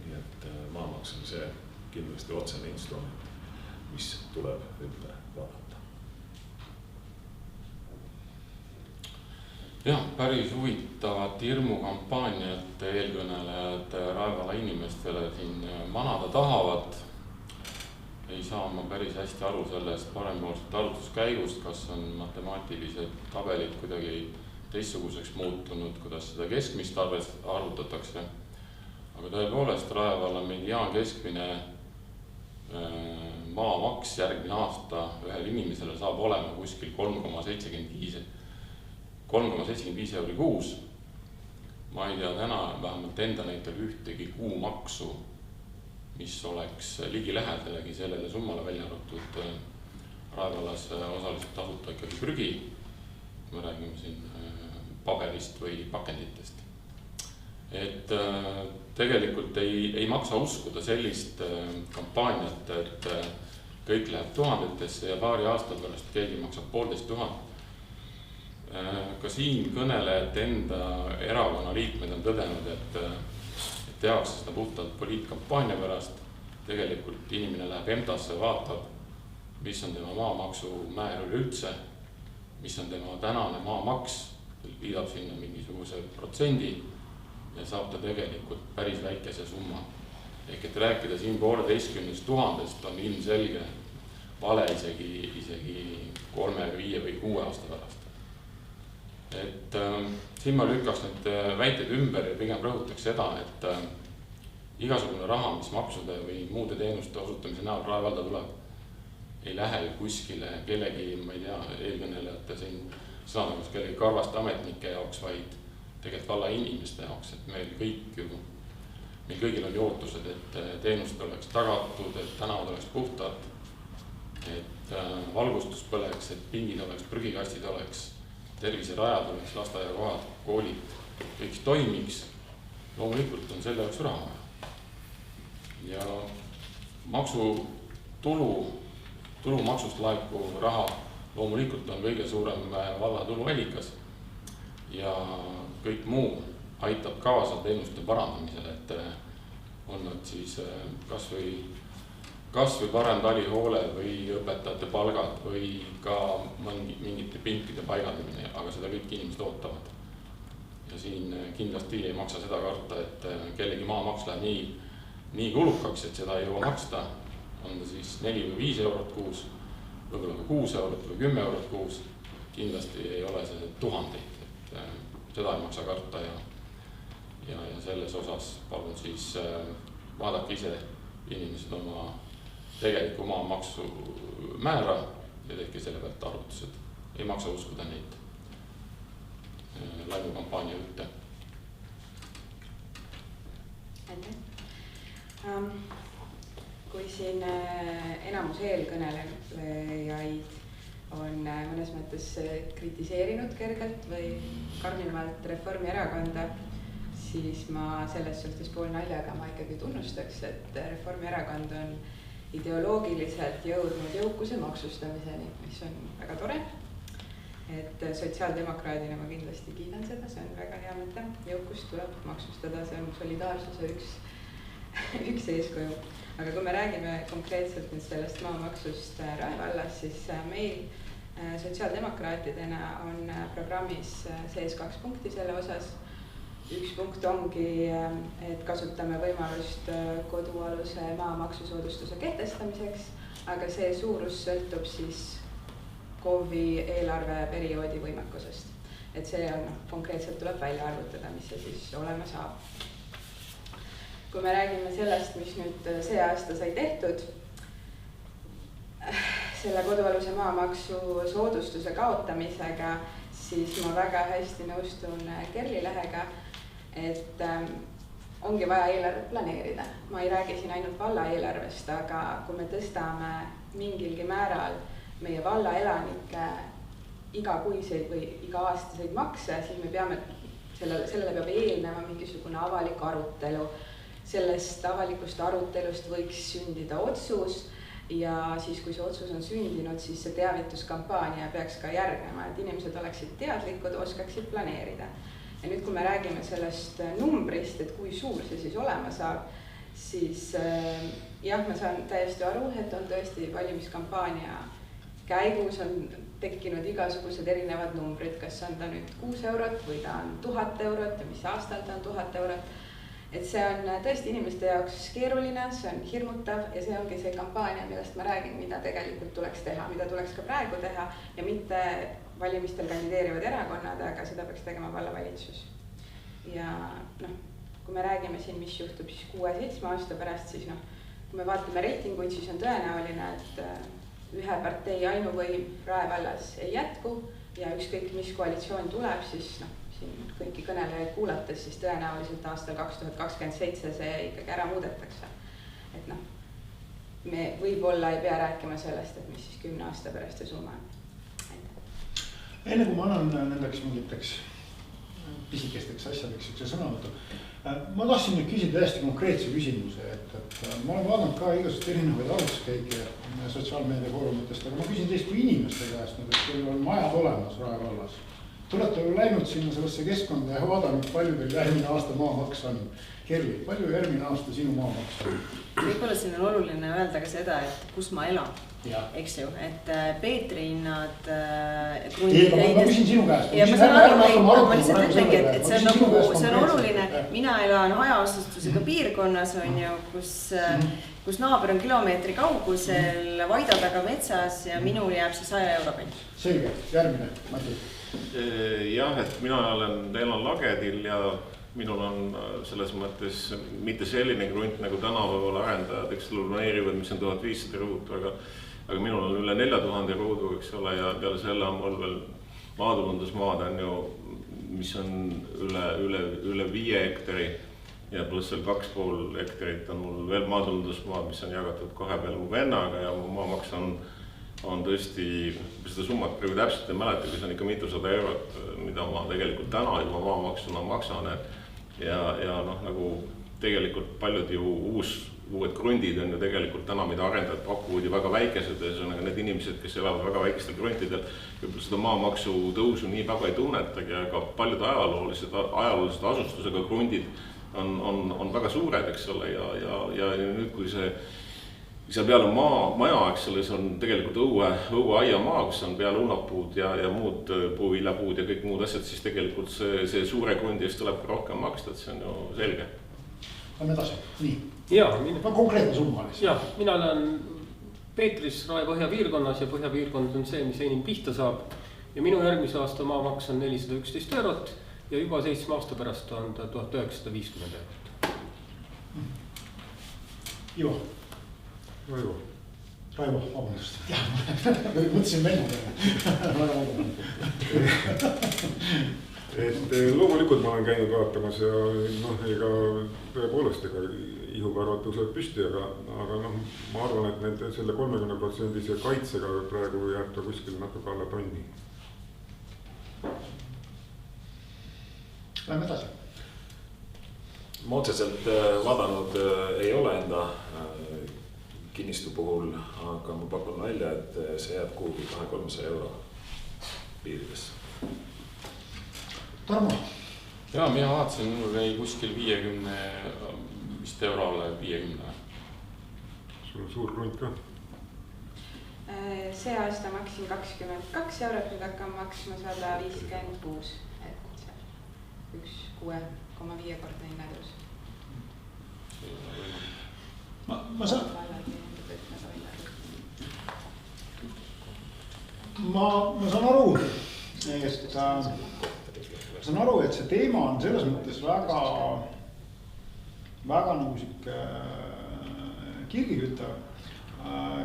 Nii et maamaks on see kindlasti otsene instrument, mis tuleb ümber vaadata. Jah, päris huvitavat hirmukampaaniat eelkõnelejad Rae valla inimestele siin manada tahavad. Ei saa ma päris hästi aru sellest parempoolsest arvutuskäigust, kas on matemaatilised tabelid kuidagi teistsuguseks muutunud, kuidas seda keskmist arvutatakse. Aga tõepoolest Rae valla mediaan keskmine maamaks järgmine aasta ühel inimesele saab olema kuskil 3,75 euri kuus. Ma ei tea täna vähemalt enda näitel ühtegi kuumaksu, mis oleks ligi lähedalegi sellele summale välja arvatud Rae vallas osaliselt tasuta ikkagi prügi. Me räägime siin paberist või pakenditest. et tegelikult ei maksa uskuda sellist kampaaniat, et kõik läheb tuhandetesse ja paari aasta pärast keegi maksab 1500. Ka siin kõnelejate enda erakonna liikmed on tõdenud, et tehakse seda puhtalt poliitkampaania pärast. Tegelikult inimene läheb EMTA-sse, vaatab, mis on tema maamaksu määr üleüldse, mis on tema tänane maamaks, liidab sinna mingisuguse protsendi ja saab ta tegelikult päris väikese summa. Ehk et rääkida siin 15 000 on ilmselge vale isegi 3, 5 või 6 aasta pärast. Et siin ma lükkaks need väited ümber ja pigem rõhutaks seda, et igasugune raha, mis maksude või muude teenuste osutamise näol Rae valda tuleb, ei lähe kuskile kellegi, ma ei tea, eelkõnelejate siin sõnadamas kellegi karvaste ametnike jaoks, vaid tegelikult valla inimeste jaoks, et meil kõigil on ootused, et teenused oleks tagatud, et tänavad oleks puhtad, et valgustus põleks, et pingid oleks, prügikastid oleks, terviserajad oleks, lasteaiakohad, koolid, kõik toimiks. Loomulikult on selle jaoks raha. Ja tulumaksust laekuv raha loomulikult on kõige suurem valla tuluallikas ja kõik muu aitab kaasa teenuste parandamisele, et on nad siis kas või parem talihoole või õpetajate palgad või ka mingite pinkide paigaldamine, aga seda kõik inimesed ootavad. Ja siin kindlasti ei maksa seda karta, et kellegi maamaks läheb nii kulukaks, et seda ei jõua maksta, on ta siis 4 või 5 eurot kuus, võib-olla 6 eurot või 10 eurot kuus, kindlasti ei ole see tuhandeid, et seda ei maksa karta ja selles osas palun siis vaadake ise inimesed oma tegeliku maamaksu määra ja tehke selle pealt arvutused. Ei maksa uskuda neid laimukampaania jutte. Kui siin enamus eelkõnelejaid on mõnes mõttes kritiseerinud kergelt või karmimalt Reformierakonda, siis ma selles suhtes pool naljaga ma ikkagi tunnustaks, et Reformierakond on ideoloogiliselt jõudnud jõukuse maksustamiseni, mis on väga tore. Et sotsiaaldemokraadina ma kindlasti kiidan seda, see on väga hea mõte. Jõukust tuleb maksustada, see on solidaarsuse üks eeskuju. Aga kui me räägime konkreetselt nüüd sellest maamaksust Rae vallas, siis meil sotsiaaldemokraatidena on programmis sees 2 punkti selle osas. Üks punkt ongi, et kasutame võimalust kodualuse maamaksusoodustuse kehtestamiseks, aga see suurus sõltub siis KOV-i eelarveperioodi võimekusest. Et see on konkreetselt tuleb välja arvutada, mis see siis olema saab. Kui me räägime sellest, mis nüüd see aasta sai tehtud, selle kodualuse maamaksu soodustuse kaotamisega, siis ma väga hästi nõustun Kerli Lehega, et ongi vaja eelarvet planeerida. Ma ei räägi siin ainult valla eelarvest, aga kui me tõstame mingilgi määral meie valla elanike igakuiseid või iga-aastaseid makse, siis me peame, sellele peab eelnema mingisugune avalik arutelu. Sellest avalikust arutelust võiks sündida otsus ja siis, kui see otsus on sündinud, siis see teavituskampaania peaks ka järgnema, et inimesed oleksid teadlikud, oskaksid planeerida. Ja nüüd, kui me räägime sellest numbrist, et kui suur see siis olema saab, siis jah, ma saan täiesti aru, et on tõesti valimiskampaania käigus on tekkinud igasugused erinevad numbrid, kas on ta nüüd 6 eurot või ta on 1000 eurot ja mis aastal ta on 1000 eurot. Et see on tõesti inimeste jaoks keeruline, see on hirmutav ja see ongi see kampaania, millest ma räägin, mida tegelikult tuleks teha, mida tuleks ka praegu teha ja mitte valimistel kandideerivad erakonnad, aga seda peaks tegema vallavalitsus. Ja kui me räägime siin, mis juhtub siis 6-7 aasta pärast, siis kui me vaatame reitinguid, siis on tõenäoline, et ühe partei ainuvõim Rae vallas ei jätku ja ükskõik mis koalitsioon tuleb, siis siin kõiki kõnelejaid kuulates, siis tõenäoliselt aastal 2027 see ikkagi ära muudetakse. Et me võib-olla ei pea rääkima sellest, et mis siis 10 aasta pärast see summa on. Enne kui ma annan nendeks mingiteks pisikesteks asjadeks üks sõnavõtu. Ma tahtsin nüüd küsida hästi konkreetse küsimuse, et ma olen vaadanud ka igasugust erinevaid arvutuskäike sotsiaalmeedia foorumitest, aga ma küsin teist kui inimeste käest, et teil on majad olemas Rae vallas. Te olete ju läinud sinna sellesse keskkonda ja vaadanud, palju teil järgmine aasta maamaks on. Kerli, palju järgmine aasta sinu maamaks on? Võib-olla siin on oluline öelda ka seda, et kus ma elan. Ja. Eks ju, et Peetri hinnad ma küsin sinu käest. Ja ma saan aru, ma lihtsalt ütlengi, et see on oluline. Mina elan hajaasustusega piirkonnas, on ju, kus naaber on kilomeetri kaugusel, Vaida taga metsas ja minul jääb see 100 euro pealt. Selge, järgmine, Mati. Jah, et mina elan Lagedil ja minul on selles mõttes mitte selline krunt nagu tänapäeval arendajad, eks planeerivad, mis on 1500 ruutu, aga minul on üle 4000 ruudu, eks ole, ja peale selle on mul veel maatulundusmaad on ju, mis on üle 5 hektari ja pluss veel 2,5 hektarit on mul veel maatulundusmaad, mis on jagatud 2 peale mu vennaga ja mu maamaks on tõesti, seda summat praegu täpselt ei mäleta, kui see on ikka mitusada eurot, mida ma tegelikult täna juba maamaksuna maksan. Ja noh, nagu tegelikult paljud ju uued krundid on ju tegelikult täna, mida arendajad pakuvad ju väga väikesed ja see on need inimesed, kes elavad väga väikestel kruntidel, võib-olla seda maamaksu tõusu nii väga ei tunnetagi, aga paljud ajaloolised asustusega krundid on väga suured, eks ole, ja nüüd kui see seal peal on maja, eks ole, see on tegelikult õueaiamaa, kus on peal unnapuud ja muud puuviljapuud ja kõik muud asjad, siis tegelikult see suure krundi eest tuleb rohkem maksta, et see on ju selge. Lähme edasi, nii. Konkreetne summa oli. Jah, mina olen Peetris Rae põhjapiirkonnas ja põhjapiirkond on see, mis enim pihta saab. Ja minu järgmise aasta maamaks on 411 eurot ja juba 7 aasta pärast on 1950 eurot. Ivo. Raivo, vabandust. Mõtlesin venna. Et loomulikult ma olen käinud vaatamas ja ega tõepoolest ihukarvad tõusevad püsti, aga ma arvan, et selle 30% kaitsega praegu jääb ta kuskil natuke alla tonni. Lähme edasi. Ma otseselt vaadanud ei ole enda kinnistu puhul, aga ma pakun välja, et see jääb kuhugi 200-300 euro piiridesse. Tarmo. Ja, mina vaatasin, mul jäi kuskil 50 vist eurole 50. Sul on suur krunt ka? See aasta maksin 22 eurot, nüüd hakkan maksma 156, et 1,6,5 kordne hinnatõus. Ma saan aru, et see teema on selles mõttes väga nagu siuke kirgikütav.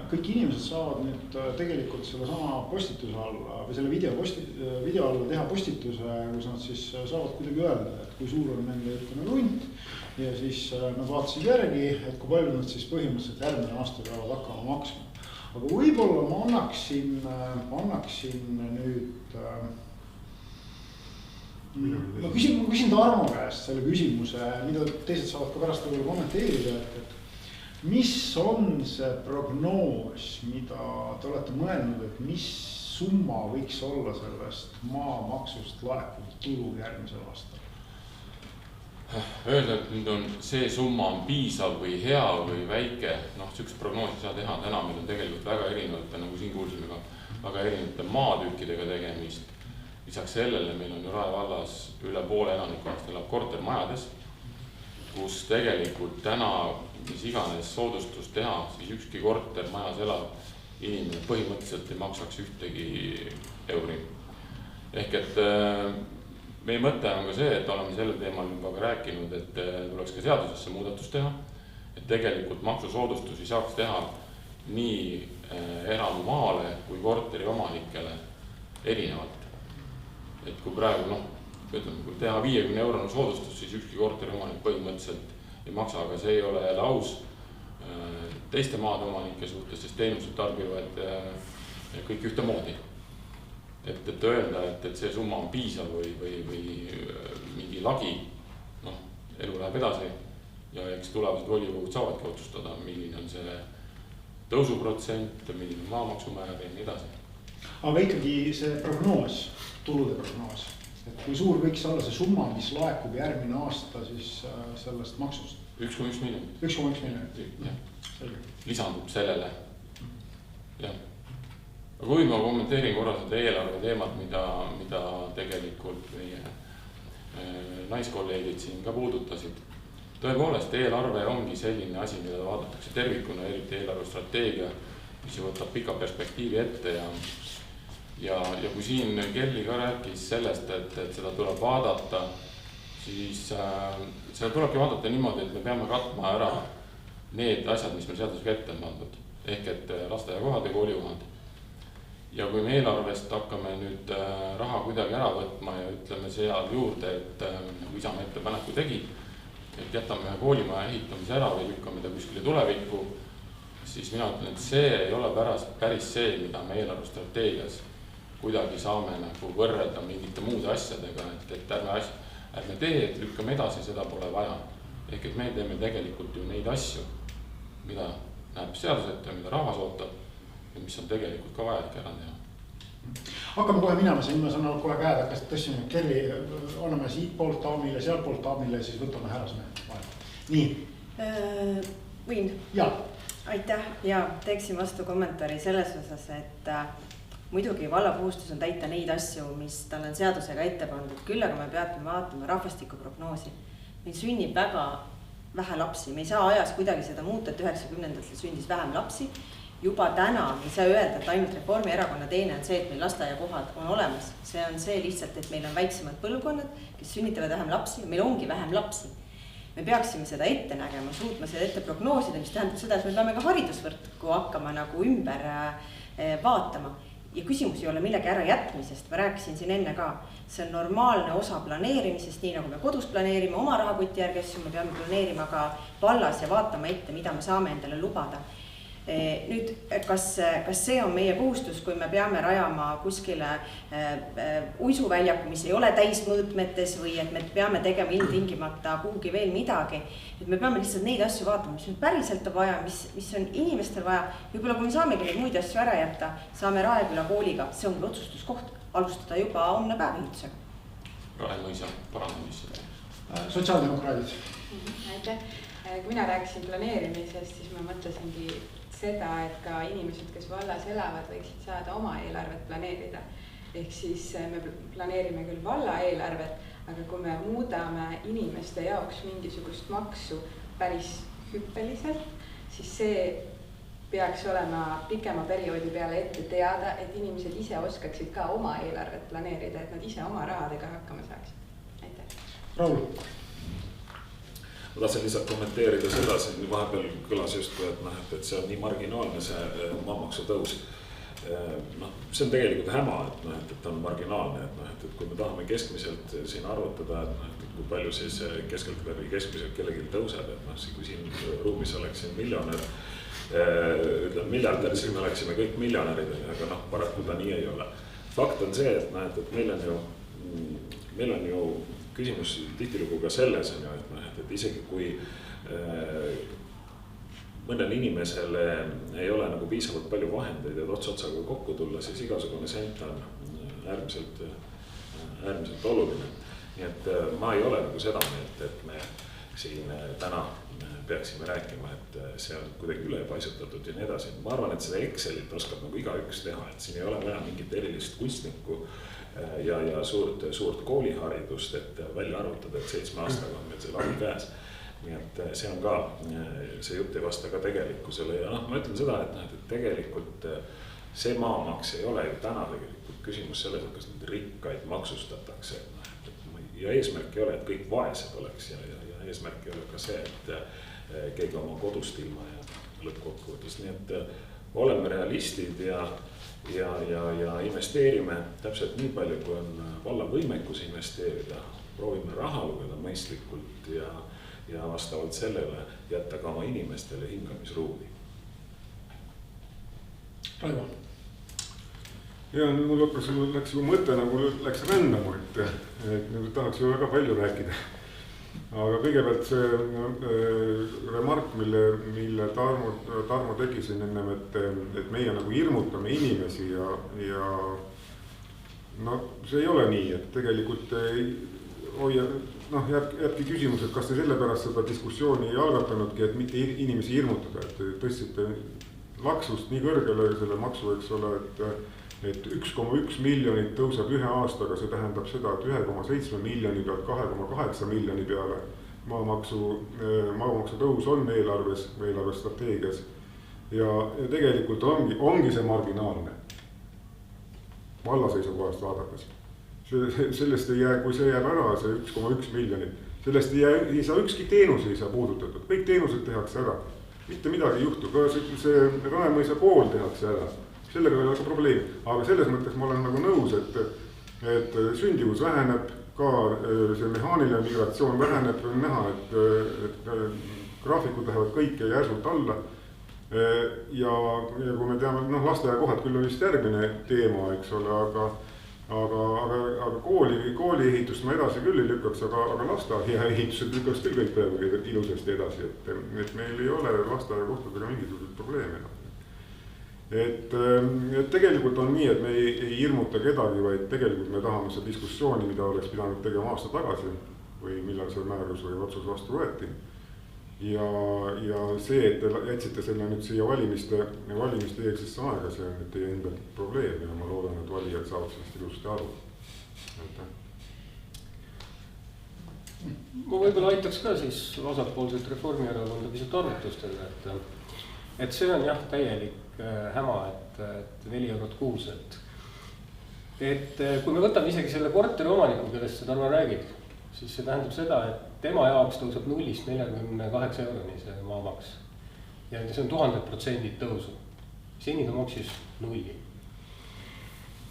Kõik inimesed saavad nüüd tegelikult selle sama postituse alla või selle video alla teha postituse, kus nad siis saavad kuidagi öelda, et kui suur on nende krunt ja siis nad vaatasid järgi, et kui palju nad siis põhimõtteliselt järgmine aasta peavad hakkama maksma. Aga võib-olla ma annaksin nüüd, ma küsin Tarmo käest selle küsimuse, mida teised saavad ka pärast kommenteerida, et mis on see prognoos, mida te olete mõelnud, et mis summa võiks olla sellest maamaksust laekunud tulu järgmisel aastal? Öelda, et nüüd on see summa on piisav või hea või väike, sükst prognoosi saa teha. Täna meil on tegelikult väga erinevate, nagu siin kuulsime ka, väga erinevate maatükkidega tegemist. Lisaks sellele meil on Rae vallas üle poole elanikkonnast elab kortermajades, kus tegelikult täna, mis iganes soodustust teha, siis ükski kortermajas elav inimene põhimõtteliselt ei maksaks ühtegi euri. Ehk et meie mõte on ka see, et oleme sellel teemal juba ka rääkinud, et tuleks ka seadusesse muudatus teha, et tegelikult maksusoodustusi saaks teha nii elamumaale kui korteri omanikele erinevalt. Et kui praegu, kui teha 50 eurone soodustus, siis ükski korteri omanik põhimõtteliselt ei maksa, aga see ei ole jälle aus teiste maade omanike suhtes, sest teenused tarbivad kõik ühtemoodi. Et öelda, et see summa on piisav või mingi lagi, noh, elu läheb edasi ja eks tulevased volikogud saavadki otsustada, milline on see tõusuprotsent, milline maamaksumäär ja nii edasi. Aga ikkagi see prognoos, tulude prognoos, et kui suur võiks olla see summa, mis laekub järgmine aasta siis sellest maksust? 1,1 miljonit. 1,1 miljonit. Lisandub sellele. Jah. Aga kui ma kommenteerin korra seda eelarve teemat, mida tegelikult meie naiskolleegid siin ka puudutasid. Tõepoolest, eelarve ongi selline asi, mida vaadatakse tervikuna, eriti eelarvestrateegia, mis võtab pika perspektiivi ette ja kui siin Kelly ka rääkis sellest, et seda tuleb vaadata, siis seda tulebki vaadata niimoodi, et me peame katma ära need asjad, mis meil seadusega ette on pandud, ehk et lasteaiakohad ja koolikohad. Ja kui me eelarvest hakkame nüüd raha kuidagi ära võtma ja ütleme seal juurde, et nagu Isamaa ettepaneku tegi, et jätame koolimaja ehitamise ära või lükkame ta kuskile tulevikku, siis mina ütlen, et see ei ole päris see, mida me eelarvestrateegias kuidagi saame nagu võrrelda mingite muude asjadega, et ärme tee, et lükkame edasi, seda pole vaja. Ehk et me teeme tegelikult ju neid asju, mida näeb seadus ette, mida rahvas ootab ja mis on tegelikult ka vajalik ära teha. Hakkame kohe minema, siin ma saan kohe käed hakkasid tõstsime, Kelly, anname siit poolt daamile, sealt poolt daamile ja siis võtame härrasme vahel. Nii. Võin? Ja. Aitäh ja teeksin vastu kommentaari selles osas, et muidugi vallapuhustus on täita neid asju, mis tal on seadusega ette pandud. Küll aga me peame vaatama rahvastikuprognoosi. Meil sünnib väga vähe lapsi. Me ei saa ajas kuidagi seda muuta, et 90-ndatel sündis vähem lapsi. Juba täna ei saa öelda, et ainult Reformierakonna teene on see, et meil lasteaiakohad on olemas. See on see lihtsalt, et meil on väiksemad põlvkonnad, kes sünnitavad vähem lapsi. Meil ongi vähem lapsi. Me peaksime seda ette nägema, suutma seda ette prognoosida, mis tähendab seda, et me peame ka haridusvõrku hakkama nagu ümber vaatama. Ja küsimus ei ole millegi ära jätmisest, ma rääkisin siin enne ka. See on normaalne osa planeerimisest, nii nagu me kodus planeerime oma rahakoti järgi, me peame planeerima ka vallas ja vaatama ette, mida me saame endale lubada. Nüüd, kas see on meie kohustus, kui me peame rajama kuskile uisuväljaku, mis ei ole täismõõtmetes või et me peame tegema ilmtingimata kuhugi veel midagi, et me peame lihtsalt neid asju vaatama, mis on päriselt on vaja, mis on inimestel vaja. Võib-olla kui me saamegi neid muid asju ära jätta, saame Raeküla kooliga, see on otsustuskoht, alustada juba homne päev ehitusega. Raemõisa parandamisse. Sotsiaaldemokraadid. Aitäh. Kui mina rääkisin planeerimisest, siis ma mõtlesingi seda, et ka inimesed, kes vallas elavad, võiksid saada oma eelarvet planeerida. Ehk siis me planeerime küll valla eelarvet, aga kui me muudame inimeste jaoks mingisugust maksu päris hüppeliselt, siis see peaks olema pikema perioodi peale ette teada, et inimesed ise oskaksid ka oma eelarvet planeerida, et nad ise oma rahadega hakkama saaksid. Aitäh. Raul. Ma tahtsin lihtsalt kommenteerida seda, siin vahepeal kõlas justkui, et see on nii marginaalne see maamaksu tõus. See on tegelikult häma, et on marginaalne, et kui me tahame keskmiselt siin arvutada, et kui palju siis keskelt või keskmiselt kellelgi tõuseb, et kui siin ruumis oleks miljonär, ütleme miljardär, siis me oleksime kõik miljonärid, aga paraku ta nii ei ole. Fakt on see, et meil on ju küsimus tihtilugu ka selles, et isegi kui mõnel inimesele ei ole nagu piisavalt palju vahendeid, et ots-otsaga kokku tulla, siis igasugune sent on äärmiselt oluline. Nii et ma ei ole nagu seda meelt, et me siin täna peaksime rääkima, et see on kuidagi ülepaisutatud ja nii edasi. Ma arvan, et seda Excelit oskab nagu igaüks teha, et siin ei ole vaja mingit erilist kunstnikku ja suurt kooliharidust, et välja arvutada, et 7 aastaga on meil see lagi käes. Nii et see on ka, see jutt ei vasta ka tegelikkusele ja ma ütlen seda, et tegelikult see maamaks ei ole ju täna tegelikult küsimus selles, et kas need rikkaid maksustatakse. Ja eesmärk ei ole, et kõik vaesed oleks ja eesmärk ei ole ka see, et keegi oma kodust ilma ja lõppkokkuvõttes. Nii et oleme realistid ja investeerime täpselt nii palju, kui on valla võimekus investeerida. Proovime raha lugeda mõistlikult ja vastavalt sellele jätta ka oma inimestele hingamisruumi. Raivo. ja nüüd mul läks juba mõte nagu läks rändama, et nüüd tahaks ju väga palju rääkida. Aga kõigepealt see remark, mille Tarmo tegi siin ennem, et meie nagu hirmutame inimesi ja no see ei ole nii, et tegelikult jääbki küsimus, et kas te sellepärast seda diskussiooni ei algatanudki, et mitte inimesi hirmutada, et tõstsite laksust nii kõrgele selle maksu, eks ole, et 1,1 miljonit tõuseb ühe aastaga, see tähendab seda, et 1,7 miljoni pealt 2,8 miljoni peale maamaksu tõus on eelarvestrateegias ja tegelikult ongi see marginaalne valla seisukohast vaadates. Sellest ei jää, kui see jääb ära, see 1,1 miljonit, sellest ei saa ükski teenus ei saa puudutatud, kõik teenused tehakse ära, mitte midagi ei juhtu, ka see Raemõisa kool tehakse ära. Sellega ei ole ka probleem, aga selles mõttes ma olen nagu nõus, et sündivus väheneb, ka see mehaaniline migratsioon väheneb, on näha, et graafikud lähevad kõike järsult alla. Ja kui me teame, lasteaiakohad küll on vist järgmine teema, eks ole, aga kooli ehitust ma edasi küll ei lükkaks, aga lasteaia ehitused lükkaks küll kõik praegu ilusasti edasi, et meil ei ole lasteaiakohtadega mingisugused probleeme. Et tegelikult on nii, et me ei hirmuta kedagi, vaid tegelikult me tahame seda diskussiooni, mida oleks pidanud tegema aasta tagasi või millal see määrus või otsus vastu võeti. Ja see, et te jätsite selle nüüd siia valimiste eelsesse aega, see on teie enda probleem ja ma loodan, et valijad saavad sellest ilusti aru. Ma võib-olla aitaks ka siis vasakpoolselt Reformierakonda pisut arvutustega, et see on jah täielik häma, et 4 eurot kuus, et kui me võtame isegi selle korteri omaniku, kellest see Tarmo räägib, siis see tähendab seda, et tema jaoks tõuseb 0-48 euroni see maamaks ja see on 1000% tõusu, seni ta maksis 0.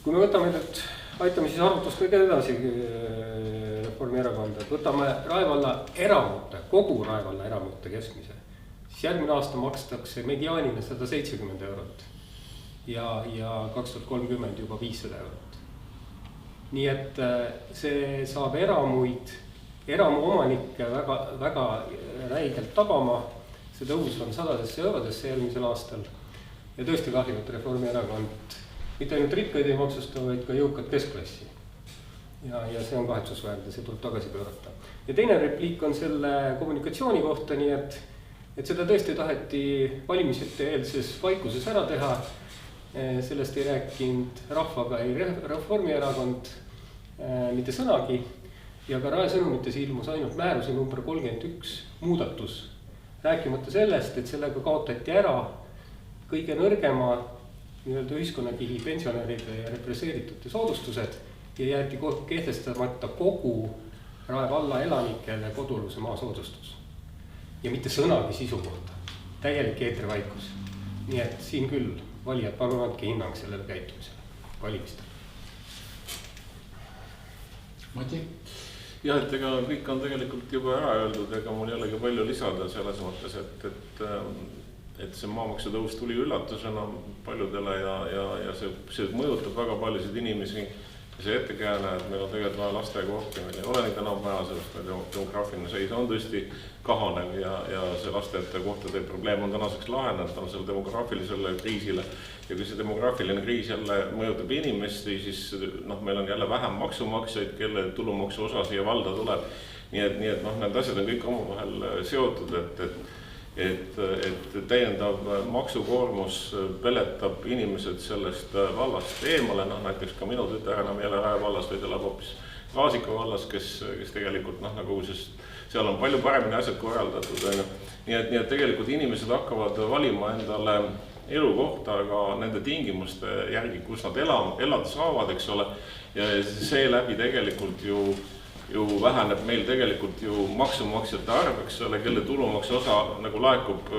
Kui me võtame nüüd, aitame siis arvutust kõige edasi Reformierakonda, et võtame Rae valla eramute, kogu Rae valla eramute keskmise, siis järgmine aasta makstakse mediaanile 170 eurot ja 2030 juba 500 eurot. Nii et see saab eramuomanikke väga räigelt tabama, see tõus on 100 eurodesse järgmisel aastal ja tõesti kahju, et Reformierakond mitte ainult rikkaid ei maksusta, vaid ka jõukat keskklassi. Ja see on kahetsusväärne, see tuleb tagasi pöörata. Ja teine repliik on selle kommunikatsiooni kohta, nii et seda tõesti taheti valimisete eelses vaikuses ära teha. Sellest ei rääkinud rahvaga ei Reformierakond mitte sõnagi ja ka Rae sõnumites ilmus ainult määruse number 31 muudatus. Rääkimata sellest, et sellega kaotati ära kõige nõrgema ühiskonnakihi pensionäride ja represseeritute soodustused ja jäeti kehtestamata kogu Rae valla elanikele koduluse maa soodustus. Ja mitte sõnagi sisu kohta, täielik eetrivaikus. Nii et siin küll valijad palun andke hinnang sellele käitumisele valimistel. Mati? Jah, et ega kõik on tegelikult juba ära öeldud, ega mul jällegi palju lisada selles mõttes, et see maamaksu tõus tuli üllatusena paljudele ja see mõjutab väga paljusid inimesi. See ettekääne, et meil on tegelikult vaja lasteaiakohti, meil ei ole neid enam vaja, sellest demograafiline seis on tõesti kahanev ja see lasteaiakohtade probleem on tänaseks lahenenud tänu selle demograafilisele kriisile. Ja kui see demograafiline kriis jälle mõjutab inimesti, siis meil on jälle vähem maksumaksjaid, kelle tulumaksu osa siia valda tuleb. Nii et need asjad on kõik omavahel seotud, et täiendav maksukoormus peletab inimesed sellest vallast eemale, näiteks ka minu tütar enam ei ole Rae vallas, vaid elab hoopis Raasika vallas, kes tegelikult seal on palju paremini asjad korraldatud. Nii et tegelikult inimesed hakkavad valima endale elukohta, aga nende tingimuste järgi, kus nad elada saavad, eks ole, ja see läbi tegelikult ju väheneb meil tegelikult ju maksumaksjate arv, eks ole, kelle tulumaksu osa nagu laekub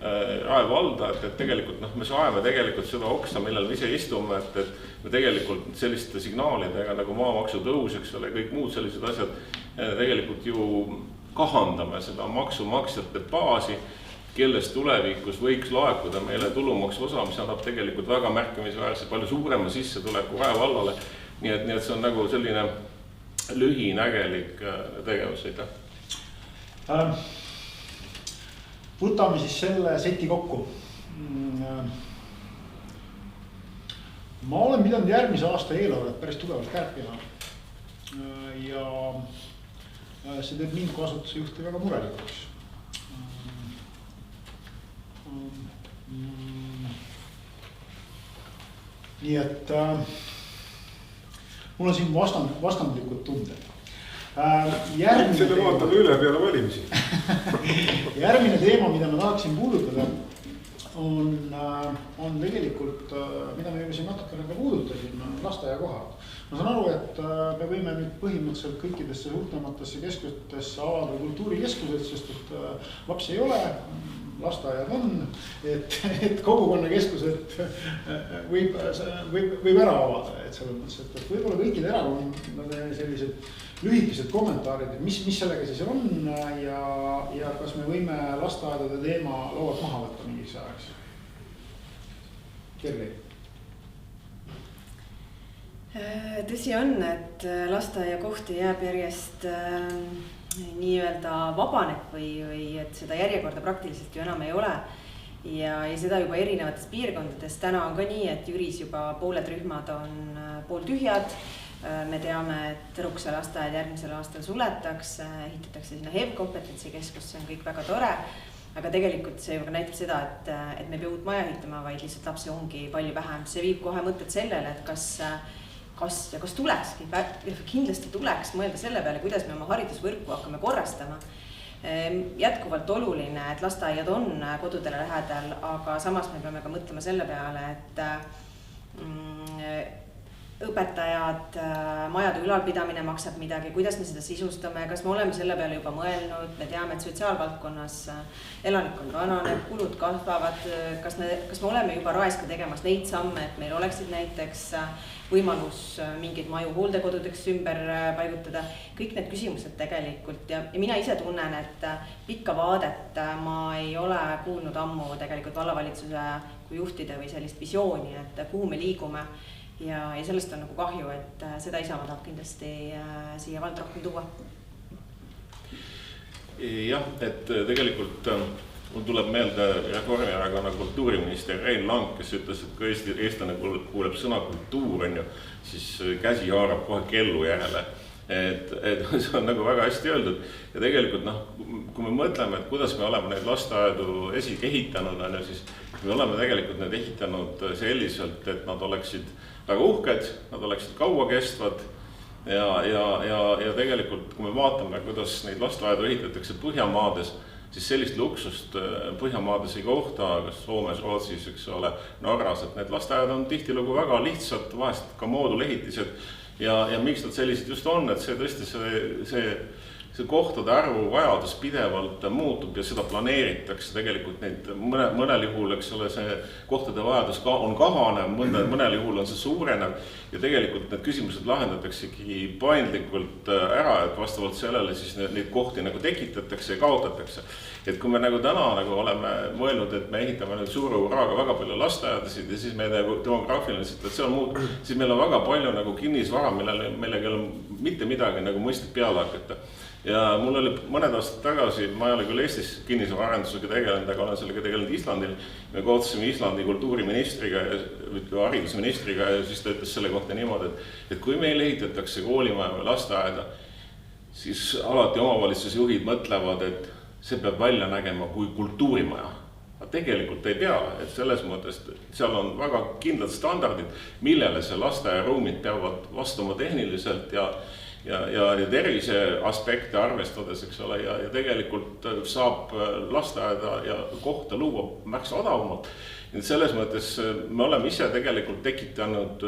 Rae valda, et tegelikult me saame tegelikult seda oksa, millal me ise istume, et me tegelikult selliste signaalidega nagu maamaksu tõus, eks ole, kõik muud sellised asjad tegelikult ju kahandame seda maksumaksjate baasi kellest tulevikus võiks laekuda meile tulumaksu osa, mis annab tegelikult väga märkimisväärselt palju suurema sissetuleku Rae vallale. Nii et see on nagu selline lühinägelik tegevus, aitäh. Võtame siis selle seti kokku. Ma olen pidanud järgmise aasta eelarvet päris tugevalt kärpima. Ja see teeb mind kui asutuse juhti väga murelikuks. Nii et mul on siin vastandlikud tunded. Selle vaatame üle peale valimisi. Järgmine teema, mida ma tahaksin puudutada, on tegelikult, mida me juba siin natukene ka puudutasime, lasteaiakohad. Ma saan aru, et me võime nüüd põhimõtteliselt kõikidesse suurtematesse keskustesse avada kultuurikeskused, sest et lapsi ei ole, lasteaiad on, et kogukonnakeskused võib ära avada, et selles mõttes, et võib-olla kõikide erakonnade sellised lühikesed kommentaarid, mis sellega siis on ja kas me võime lasteaedade teema laualt maha võtta mingiks ajaks? Kerli? Tõsi on, et lasteaiakohti jääb järjest nii-öelda vabaneb või et seda järjekorda praktiliselt ju enam ei ole. Ja seda juba erinevates piirkondades. Täna on ka nii, et Jüris juba pooled rühmad on pooltühjad. Me teame, et Rukse lasteaed järgmisel aastal suletakse, ehitatakse sinna HEV-kompetentsikeskus, see on kõik väga tore. Aga tegelikult see juba näitab seda, et me ei pea uut maja ehitama, vaid lihtsalt lapsi ongi palju vähem. See viib kohe mõtted sellele, et kas tulekski, kindlasti tuleks mõelda selle peale, kuidas me oma haridusvõrku hakkame korrastama. Jätkuvalt oluline, et lasteaiad on kodudele lähedal, aga samas me peame ka mõtlema selle peale, et õpetajad, majade ülalpidamine maksab midagi, kuidas me seda sisustame, kas me oleme selle peale juba mõelnud, me teame, et sotsiaalvaldkonnas elanikkond vananeb, kulud kasvavad, kas me oleme juba Raes ka tegemas neid samme, et meil oleksid näiteks võimalus mingeid maju hooldekodudeks ümber paigutada, kõik need küsimused tegelikult ja mina ise tunnen, et pikka vaadet ma ei ole kuulnud ammu tegelikult vallavalitsuse kui juhtide või sellist visiooni, et kuhu me liigume. Ja sellest on nagu kahju, et seda Isamaa tahab kindlasti siia vald rohkem tuua. Jah, et tegelikult mul tuleb meelde Reformierakonna kultuuriminister Rein Lang, kes ütles, et kui eestlane kuuleb sõna kultuur, siis käsi haarab kohe kellu järele. Et see on nagu väga hästi öeldud ja tegelikult kui me mõtleme, et kuidas me oleme neid lasteaedu ehitanud, siis me oleme tegelikult need ehitanud selliselt, et nad oleksid väga uhked, nad oleksid kaua kestvad ja tegelikult kui me vaatame, kuidas neid lasteaedu ehitatakse Põhjamaades, siis sellist luksust Põhjamaades ei kohta, kas Soomes, Rootsis, eks ole, Norras, et need lasteaed on tihtilugu väga lihtsalt, vahest ka moodulehitised ja miks nad sellised just on, et see tõesti see kohtade arvu vajadus pidevalt muutub ja seda planeeritakse tegelikult neid mõnel juhul, eks ole, see kohtade vajadus on kahanev, mõnel juhul on see suurenev ja tegelikult need küsimused lahendataksegi paindlikult ära, et vastavalt sellele siis neid kohti nagu tekitatakse ja kaotatakse. Et kui me nagu täna nagu oleme mõelnud, et me ehitame nüüd suure uraaga väga palju lasteaedasid ja siis meie demograafiline situatsioon muutub, siis meil on väga palju nagu kinnisvara, millega on mitte midagi nagu mõistlik peale hakata. Ja mul oli mõned aastad tagasi, ma ei ole küll Eestis kinnisvaraarendusega tegelenud, aga olen sellega tegelenud Islandil. Me kohtusime Islandi kultuuriministriga ja haridusministriga ja siis ta ütles selle kohta niimoodi, et kui meil ehitatakse koolimaja või lasteaeda, siis alati omavalitsusjuhid mõtlevad, et see peab välja nägema kui kultuurimaja. Aga tegelikult ei pea, et selles mõttes seal on väga kindlad standardid, millele see lasteaiaruumid peavad vastama tehniliselt ja tervise aspekte arvestades, eks ole, ja tegelikult saab lasteaeda ja kohta luua märksa odavamalt. Selles mõttes me oleme ise tegelikult tekitanud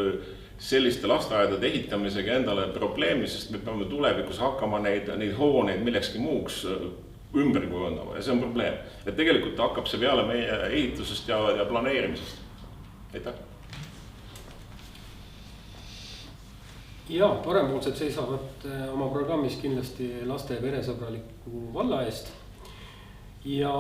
selliste lasteaedade ehitamisega endale probleemi, sest me peame tulevikus hakkama neid hooneid millekski muuks ümber kujundama ja see on probleem. Et tegelikult hakkab see peale meie ehitusest ja planeerimisest. Aitäh! Ja, parempoolsed seisavad oma programmis kindlasti laste ja peresõbraliku valla eest. Ja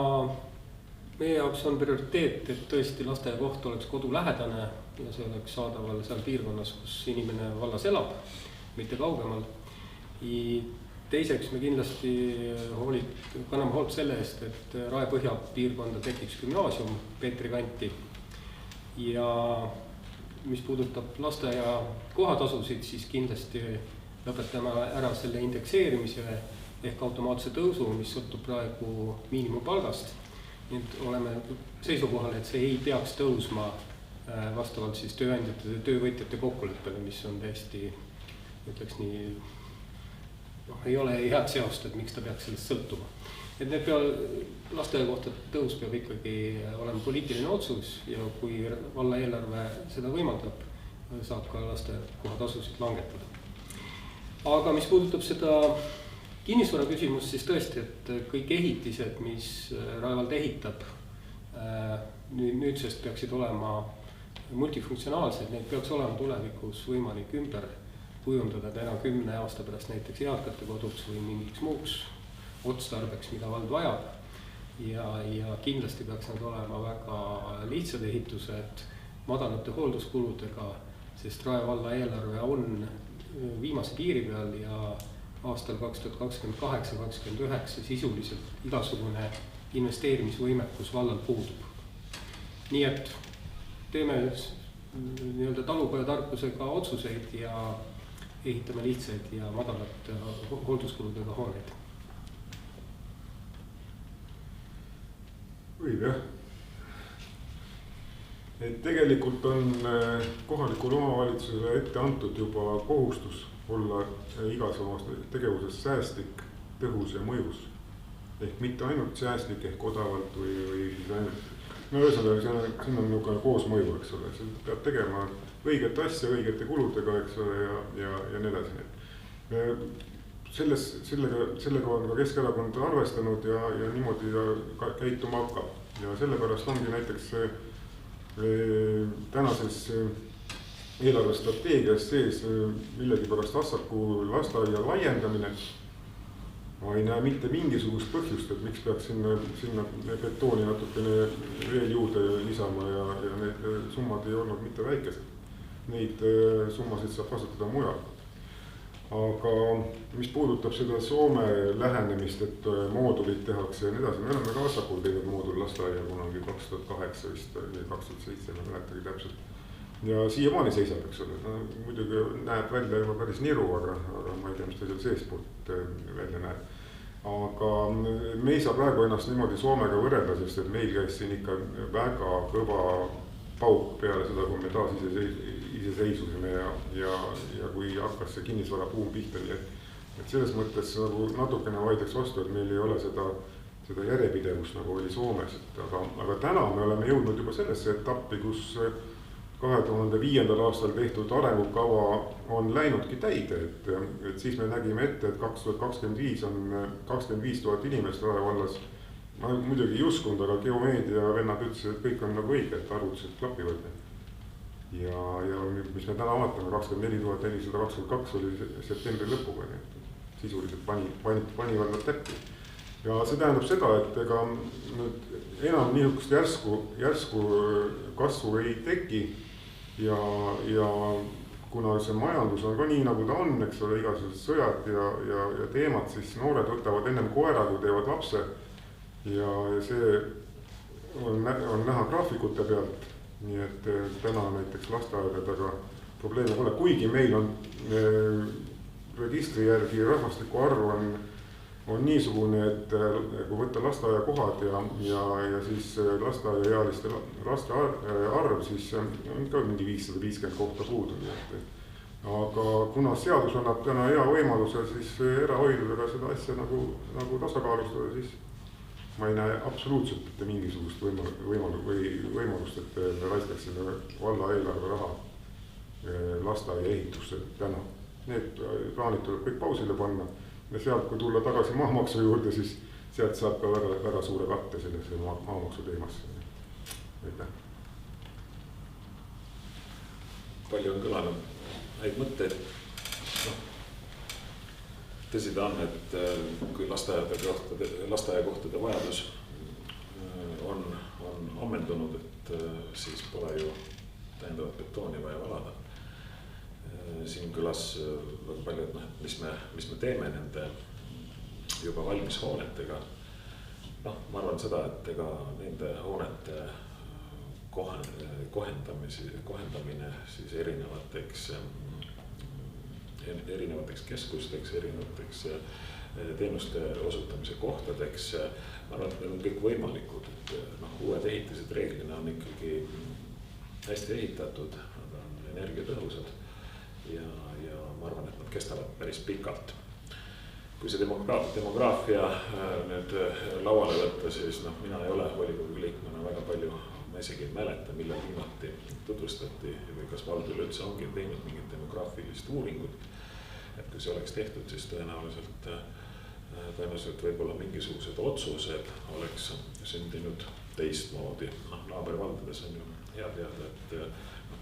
meie jaoks on prioriteet, et tõesti lasteaiakoht oleks kodulähedane ja see oleks saadaval seal piirkonnas, kus inimene vallas elab, mitte kaugemal. Teiseks me kindlasti kanname hoolt selle eest, et Rae-Põhja piirkonda tekiks gümnaasium Peetri kanti. Ja mis puudutab lasteaia kohatasusid, siis kindlasti lõpetame ära selle indekseerimise ehk automaatse tõusu, mis sõltub praegu miinimumpalgast. Nüüd oleme seisukohal, et see ei peaks tõusma vastavalt siis tööandjate ja töövõtjate kokkuleppele, mis on täiesti, ütleks nii, ei ole head seost, et miks ta peaks sellest sõltuma. Et need lasteaiakohtade tõus peab ikkagi olema poliitiline otsus ja kui valla eelarve seda võimaldab, saab ka lasteaiakohatasusid langetada. Aga mis puudutab seda kinnisvara küsimust, siis tõesti, et kõik ehitised, mis Rae vald ehitab, nüüdsest peaksid olema multifunktsionaalsed, neid peaks olema tulevikus võimalik ümber kujundada täna 10 aasta pärast näiteks eakate koduks või mingiks muuks otstarbeks, mida vald vajab. Ja kindlasti peaks nad olema väga lihtsad ehitused, madalate hoolduskuludega, sest Rae valla eelarve on viimase piiri peal ja aastal 2028-2029 sisuliselt igasugune investeerimisvõimekus vallal puudub. Nii et teeme nii-öelda talupojatarkusega otsuseid ja ehitame lihtsaid ja madalate hoolduskuludega hooneid. Võib jah. Et tegelikult on kohalikul omavalitsusele ette antud juba kohustus olla igas oma tegevuses säästlik, tõhus ja mõjus. Ehk mitte ainult säästlik ehk odavalt või siis ainult. No ühesõnaga, siin on niisugune koosmõju, eks ole, see peab tegema õiget asja õigete kuludega, eks ole, ja nii edasi. Sellega on ka Keskerakond arvestanud ja niimoodi käituma hakkab. Ja sellepärast ongi näiteks tänases eelarvestrateegias sees millegipärast Assaku lasteaia laiendamine. Ma ei näe mitte mingisugust põhjust, et miks peaks sinna betooni natukene veel juurde lisama ja need summad ei olnud mitte väikesed. Neid summasid saab kasutada mujal. Aga mis puudutab seda Soome lähenemist, et moodulid tehakse ja nii edasi, me oleme ka Assakul teinud moodul lasteaia kunagi 2008 vist või 2007, ma mäletagi täpselt. Ja siiamaani seisab, eks ole, muidugi näeb välja juba päris niru, aga ma ei tea, mis ta seal seespoolt välja näeb. Aga me ei saa praegu ennast niimoodi Soomega võrrelda, sest et meil käis siin ikka väga kõva pauk peale seda, kui me taas iseseisvusime ja kui hakkas see kinnisvara buum pihta. Et selles mõttes nagu natukene vaidleks vastu, et meil ei ole seda järjepidevust nagu oli Soomes. Aga täna me oleme jõudnud juba sellesse etappi, kus 2005. aastal tehtud arengukava on läinudki täide, et siis me nägime ette, et 2025 on 25 000 inimest Rae vallas. Ma muidugi ei uskunud, aga geomeedia vennad ütlesid, et kõik on nagu õige, et arvutused klapivad. Ja mis me täna vaatame, 24 422 oli septembri lõpuga, sisuliselt panivad nad täppi. Ja see tähendab seda, et ega enam niisugust järsku kasvu ei teki ja kuna see majandus on ka nii, nagu ta on, eks ole, igasugused sõjad ja teemad, siis noored võtavad ennem koera, kui teevad lapse ja see on näha graafikute pealt, nii et täna näiteks lasteaedadega probleeme pole, kuigi meil on registri järgi rahvastiku arv on niisugune, et kui võtta lasteaia kohad ja siis lasteaiaealiste laste arv, siis on ka mingi 550 kohta puudu. Aga kuna seadus annab täna hea võimaluse, siis erahoidudega seda asja nagu tasakaalustada, siis ma ei näe absoluutselt mitte mingisugust võimalust, et me raiskaksime valla eelarve raha lasteaia ehitusse täna. Need plaanid tuleb kõik pausile panna. Ja sealt, kui tulla tagasi maamaksu juurde, siis sealt saab ka väga suure katte sellesse maamaksu teemasse. Aitäh. Palju on kõlanud häid mõtteid. Tõsi ta on, et kui lasteaiakohtade vajadus on ammendunud, et siis pole ju täiendavat betooni vaja valada. Siin kõlas väga palju, et noh, et mis me teeme nende juba valmis hoonetega. Noh, ma arvan seda, et ega nende hoonete kohendamine siis erinevateks keskusteks, erinevateks teenuste osutamise kohtadeks. Ma arvan, et need on kõik võimalikud, et noh, uued ehitised reeglina on ikkagi hästi ehitatud, nad on energiatõhusad ja ma arvan, et nad kestavad päris pikalt. Kui see demograafia nüüd lauale võtta, siis noh, mina ei ole volikogu liikmena väga palju, ma isegi ei mäleta, millal viimati tutvustati või kas vald üleüldse ongi teinud mingit demograafilist uuringut. Et kui see oleks tehtud, siis tõenäoliselt võib-olla mingisugused otsused oleks sündinud teistmoodi. Noh, naabervaldades on ju hea teada, et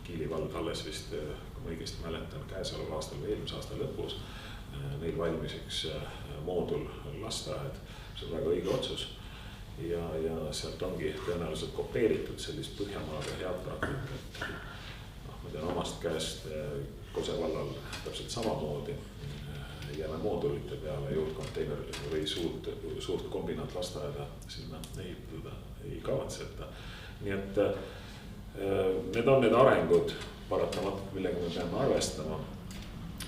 Kiili vald alles vist, kui ma õigesti mäletan, käesoleva aastal või eelmise aasta lõpus neil valmis üks moodul lasteaed, see on väga õige otsus ja sealt ongi tõenäoliselt kopeeritud sellist Põhjamaade head praktikat. No, ma tean omast käest Kose vallal täpselt samamoodi jääme moodulite peale juurdkonteiner või suurt kombinaat lasteaeda sinna ehitada ei kavatseta. Nii et need on need arengud paratamatult, millega me peame arvestama.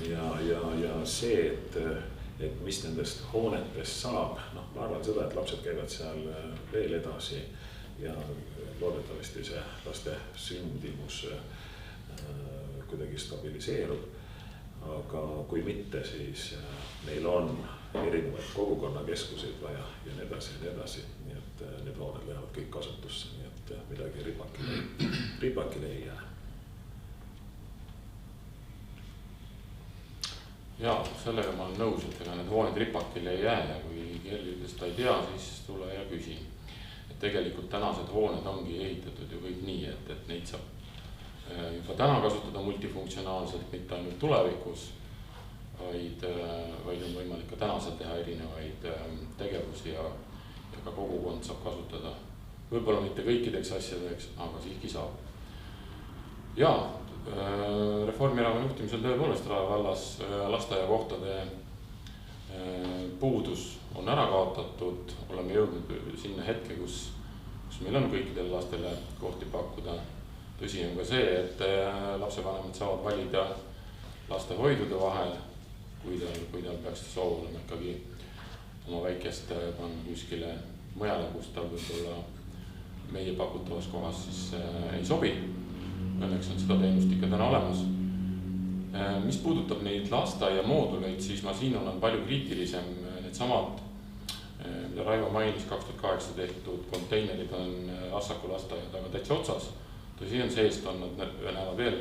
Ja see, et mis nendest hoonetest saab, noh, ma arvan seda, et lapsed käivad seal veel edasi ja loodetavasti see laste sündimus kuidagi stabiliseerub. Aga kui mitte, siis meil on erinevaid kogukonnakeskuseid vaja ja nii edasi. Nii et need hooned lähevad kõik kasutusse, nii et midagi ripakile ei jää. Jaa, sellega ma olen nõus, et ega need hooned ripakile ei jää ja kui Kerli ütles ta ei tea, siis tule ja küsi. Et tegelikult tänased hooned ongi ehitatud ju kõik nii, et neid saab juba täna kasutada multifunktsionaalselt, mitte ainult tulevikus, vaid on võimalik ka tänasel teha erinevaid tegevusi ja ka kogukond saab kasutada. Võib-olla mitte kõikideks asjadeks, aga siiski saab. Jaa, Reformierakonna juhtimisel tõepoolest Rae vallas lasteaiakohtade puudus on ära kaotatud. Oleme jõudnud sinna hetke, kus meil on kõikidele lastele kohti pakkuda. Tõsi on ka see, et lapsevanemad saavad valida lastehoidude vahel, kui tal peaks soov olema ikkagi oma väikest panna kuskile mujale, kus tal võib-olla meie pakutavas kohas siis ei sobi. Õnneks on seda teenust ikka täna olemas. Mis puudutab neid lasteaia mooduleid, siis ma siin olen palju kriitilisem. Need samad, mida Raivo mainis, 2008 tehtud konteinerid on Assaku lasteaia taga täitsa otsas. Tõsi on seest on, nad näevad veel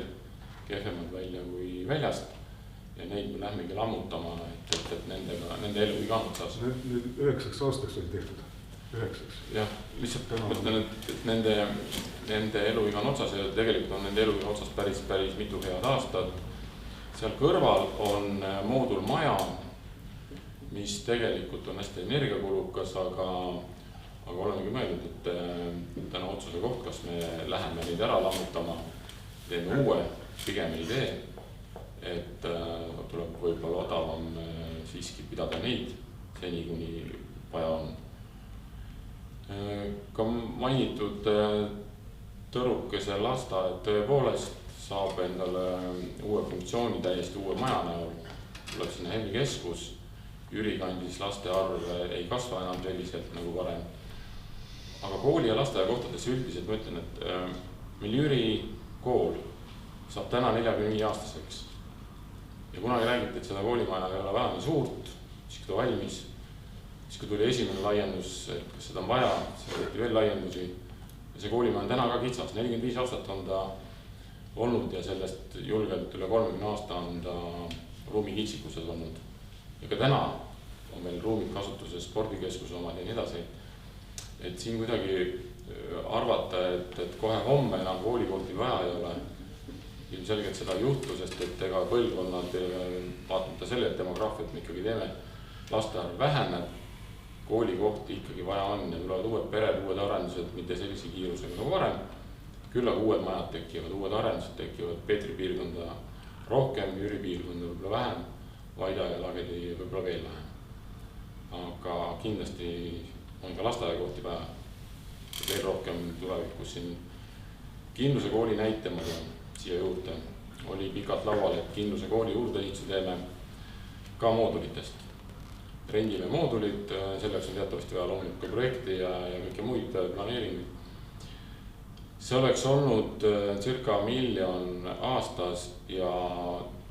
kehvemad välja kui väljast ja neid me lähmegi lammutama, et nende elu iga on otsas. Nüüd 9 aastaks oli tehtud. 9. Jah, lihtsalt mõtlen, et nende elu iga on otsas ja tegelikult on nende elu iga otsas päris mitu head aastat. Seal kõrval on moodulmaja, mis tegelikult on hästi energiakulukas, aga olemegi mõeldud, et täna otsuse koht, kas me läheme neid ära lammutama, teeme uue, pigem ei tee, et tuleb võib-olla odavam siiski pidada neid seni, kuni vaja on. Ka mainitud Tõrukese lasteaed tõepoolest saab endale uue funktsiooni täiesti uue maja näol. Tuleb sinna hellikeskus, Jüri kandis laste arv ei kasva enam selliselt nagu varem. Aga kooli ja lasteaiakohtades üldiselt ma ütlen, et meil Jüri kool saab täna 45-aastaseks. Ja kunagi räägiti, et seda koolimaja ei ole vaja nii suurt, siis kui ta valmis. Siis kui tuli esimene laiendus, et kas seda on vaja, siis tehti veel laiendusi. Ja see koolimaja on täna ka kitsas, 45 aastat on ta olnud ja sellest julgelt üle 30 aasta on ta ruumi kitsikuses olnud. Ja ka täna on meil ruumid kasutuses, spordikeskus omad ja nii edasi. Et siin kuidagi arvata, et kohe homme enam koolikohti vaja ei ole. Ilmselgelt seda ei juhtu, sest et ega põlvkonnad vaatamata selle, et demograafiat me ikkagi teeme, laste arv väheneb. koolikohti ikkagi vaja on ja tulevad uued pered, uued arendused, mitte sellise kiirusega nagu varem. Küll aga uued majad tekivad, uued arendused tekivad, Peetri piirkonda rohkem, Jüri piirkonda võib-olla vähem, Vaida ja Lagedi võib-olla veel vähem. Aga kindlasti on ka lasteaiakohti vaja. Veel rohkem tulevikus siin Kindluse kooli näite ma toon siia juurde. Oli pikalt laual, et Kindluse kooli juurdeehituse teeme ka moodulitest. Rendime moodulid, selleks on teatavasti vaja loomulikult ka projekti ja kõike muid planeeringuid. See oleks olnud circa 1 miljon aastas ja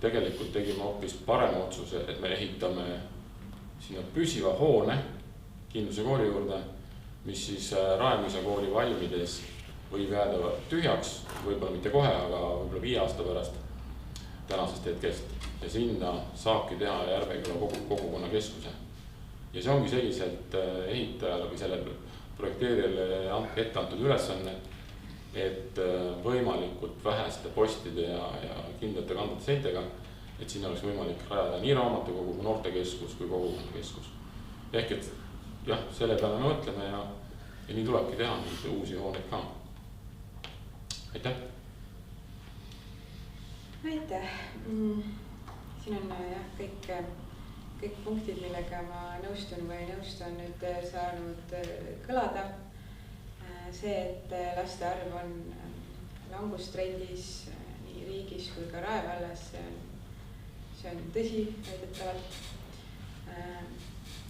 tegelikult tegime hoopis parema otsuse, et me ehitame sinna püsiva hoone Kindluse kooli juurde, mis siis Raemõisa kooli valmides võib jääda tühjaks, võib-olla mitte kohe, aga võib-olla 5 aasta pärast tänasest hetkest. Ja sinna saabki teha Järveküla kogukonna keskuse. Ja see ongi selliselt ehitajale või sellele projekteerijale ette antud ülesanne, et võimalikult väheste postide ja kindlate kandade seintega, et sinna oleks võimalik rajada nii raamatukogu, noortekeskus kui kogukonnakeskus. Ehk et jah, selle peale me mõtleme ja nii tulebki teha uusi hooneid ka. Aitäh! Aitäh! Siin on jah, kõik punktid, millega ma nõustun või nõustun nüüd saanud kõlada. See, et laste arv on langustrendis nii riigis kui ka Rae vallas, see on tõsi väidetavalt.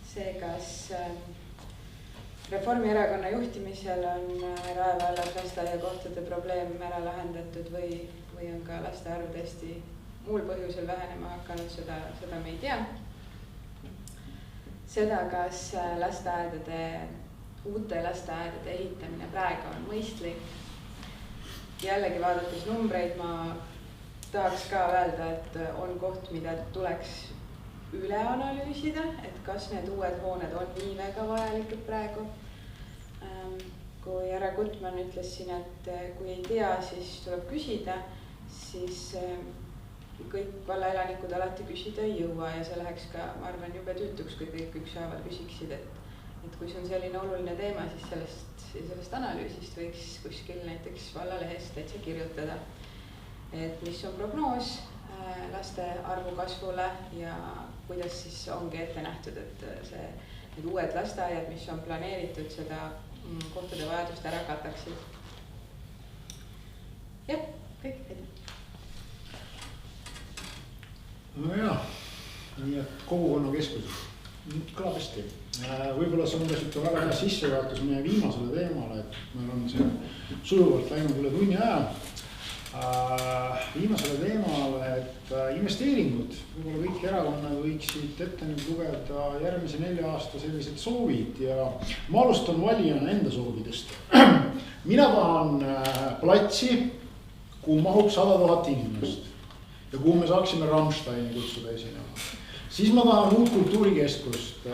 See, kas Reformierakonna juhtimisel on Rae vallas lasteaiakohtade probleem ära lahendatud või on ka laste arv tõesti muul põhjusel vähenema hakanud, seda me ei tea. Seda, kas uute lasteaedade ehitamine praegu on mõistlik. Jällegi vaadates numbreid, ma tahaks ka öelda, et on koht, mida tuleks üle analüüsida, et kas need uued hooned on nii väga vajalikud praegu. Kui härra Gutmann ütles siin, et kui ei tea, siis tuleb küsida, siis kõik vallaelanikud alati küsida ei jõua ja see läheks ka, ma arvan, jube tüütuks, kui kõik ükshaaval küsiksid, et kui see on selline oluline teema, siis sellest analüüsist võiks kuskil näiteks vallalehest täitsa kirjutada, et mis on prognoos laste arvu kasvule ja kuidas siis ongi ette nähtud, et need uued lasteaiad, mis on planeeritud, seda kohtade vajadust ära kataksid. Jah, kõik. No jaa, nii et kogukonnakeskus. Kõlab hästi. Võib-olla see on väga hea sissejuhatus meie viimasele teemale, et meil on see sujuvalt läinud üle tunni aja. Viimasele teemale, et investeeringud, võib-olla kõik erakonnad võiksid ette nüüd lugeda järgmise 4 aasta sellised soovid ja ma alustan valijana enda soovidest. Mina tahan platsi, kuhu mahub 100 000 inimest ja kuhu me saaksime Rammsteini kutsuda esinema. Siis ma tahan uut kultuurikeskust,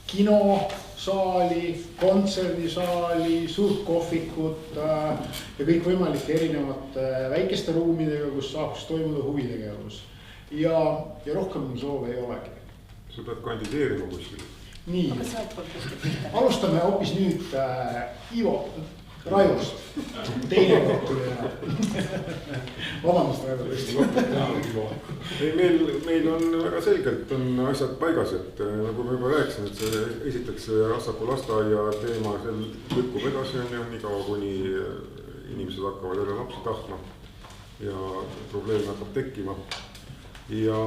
kinosaali, kontserdisaali, suurt kohvikut ja kõik võimalike erinevate väikeste ruumidega, kus saaks toimuda huvitegevus. Ja rohkem mul soove ei olegi. Sa pead kandideerima kuskil. Nii, alustame hoopis nüüd Ivo Raivost. Teine kord tuli ära. Vabandust, Raivo. Meil on väga selgelt on asjad paigas, et nagu ma juba rääkisin, et see esiteks Rassaku lasteaia teema lükkub edasi nii kaua, kuni inimesed hakkavad jälle lapsi tahtma ja probleem hakkab tekkima. Ja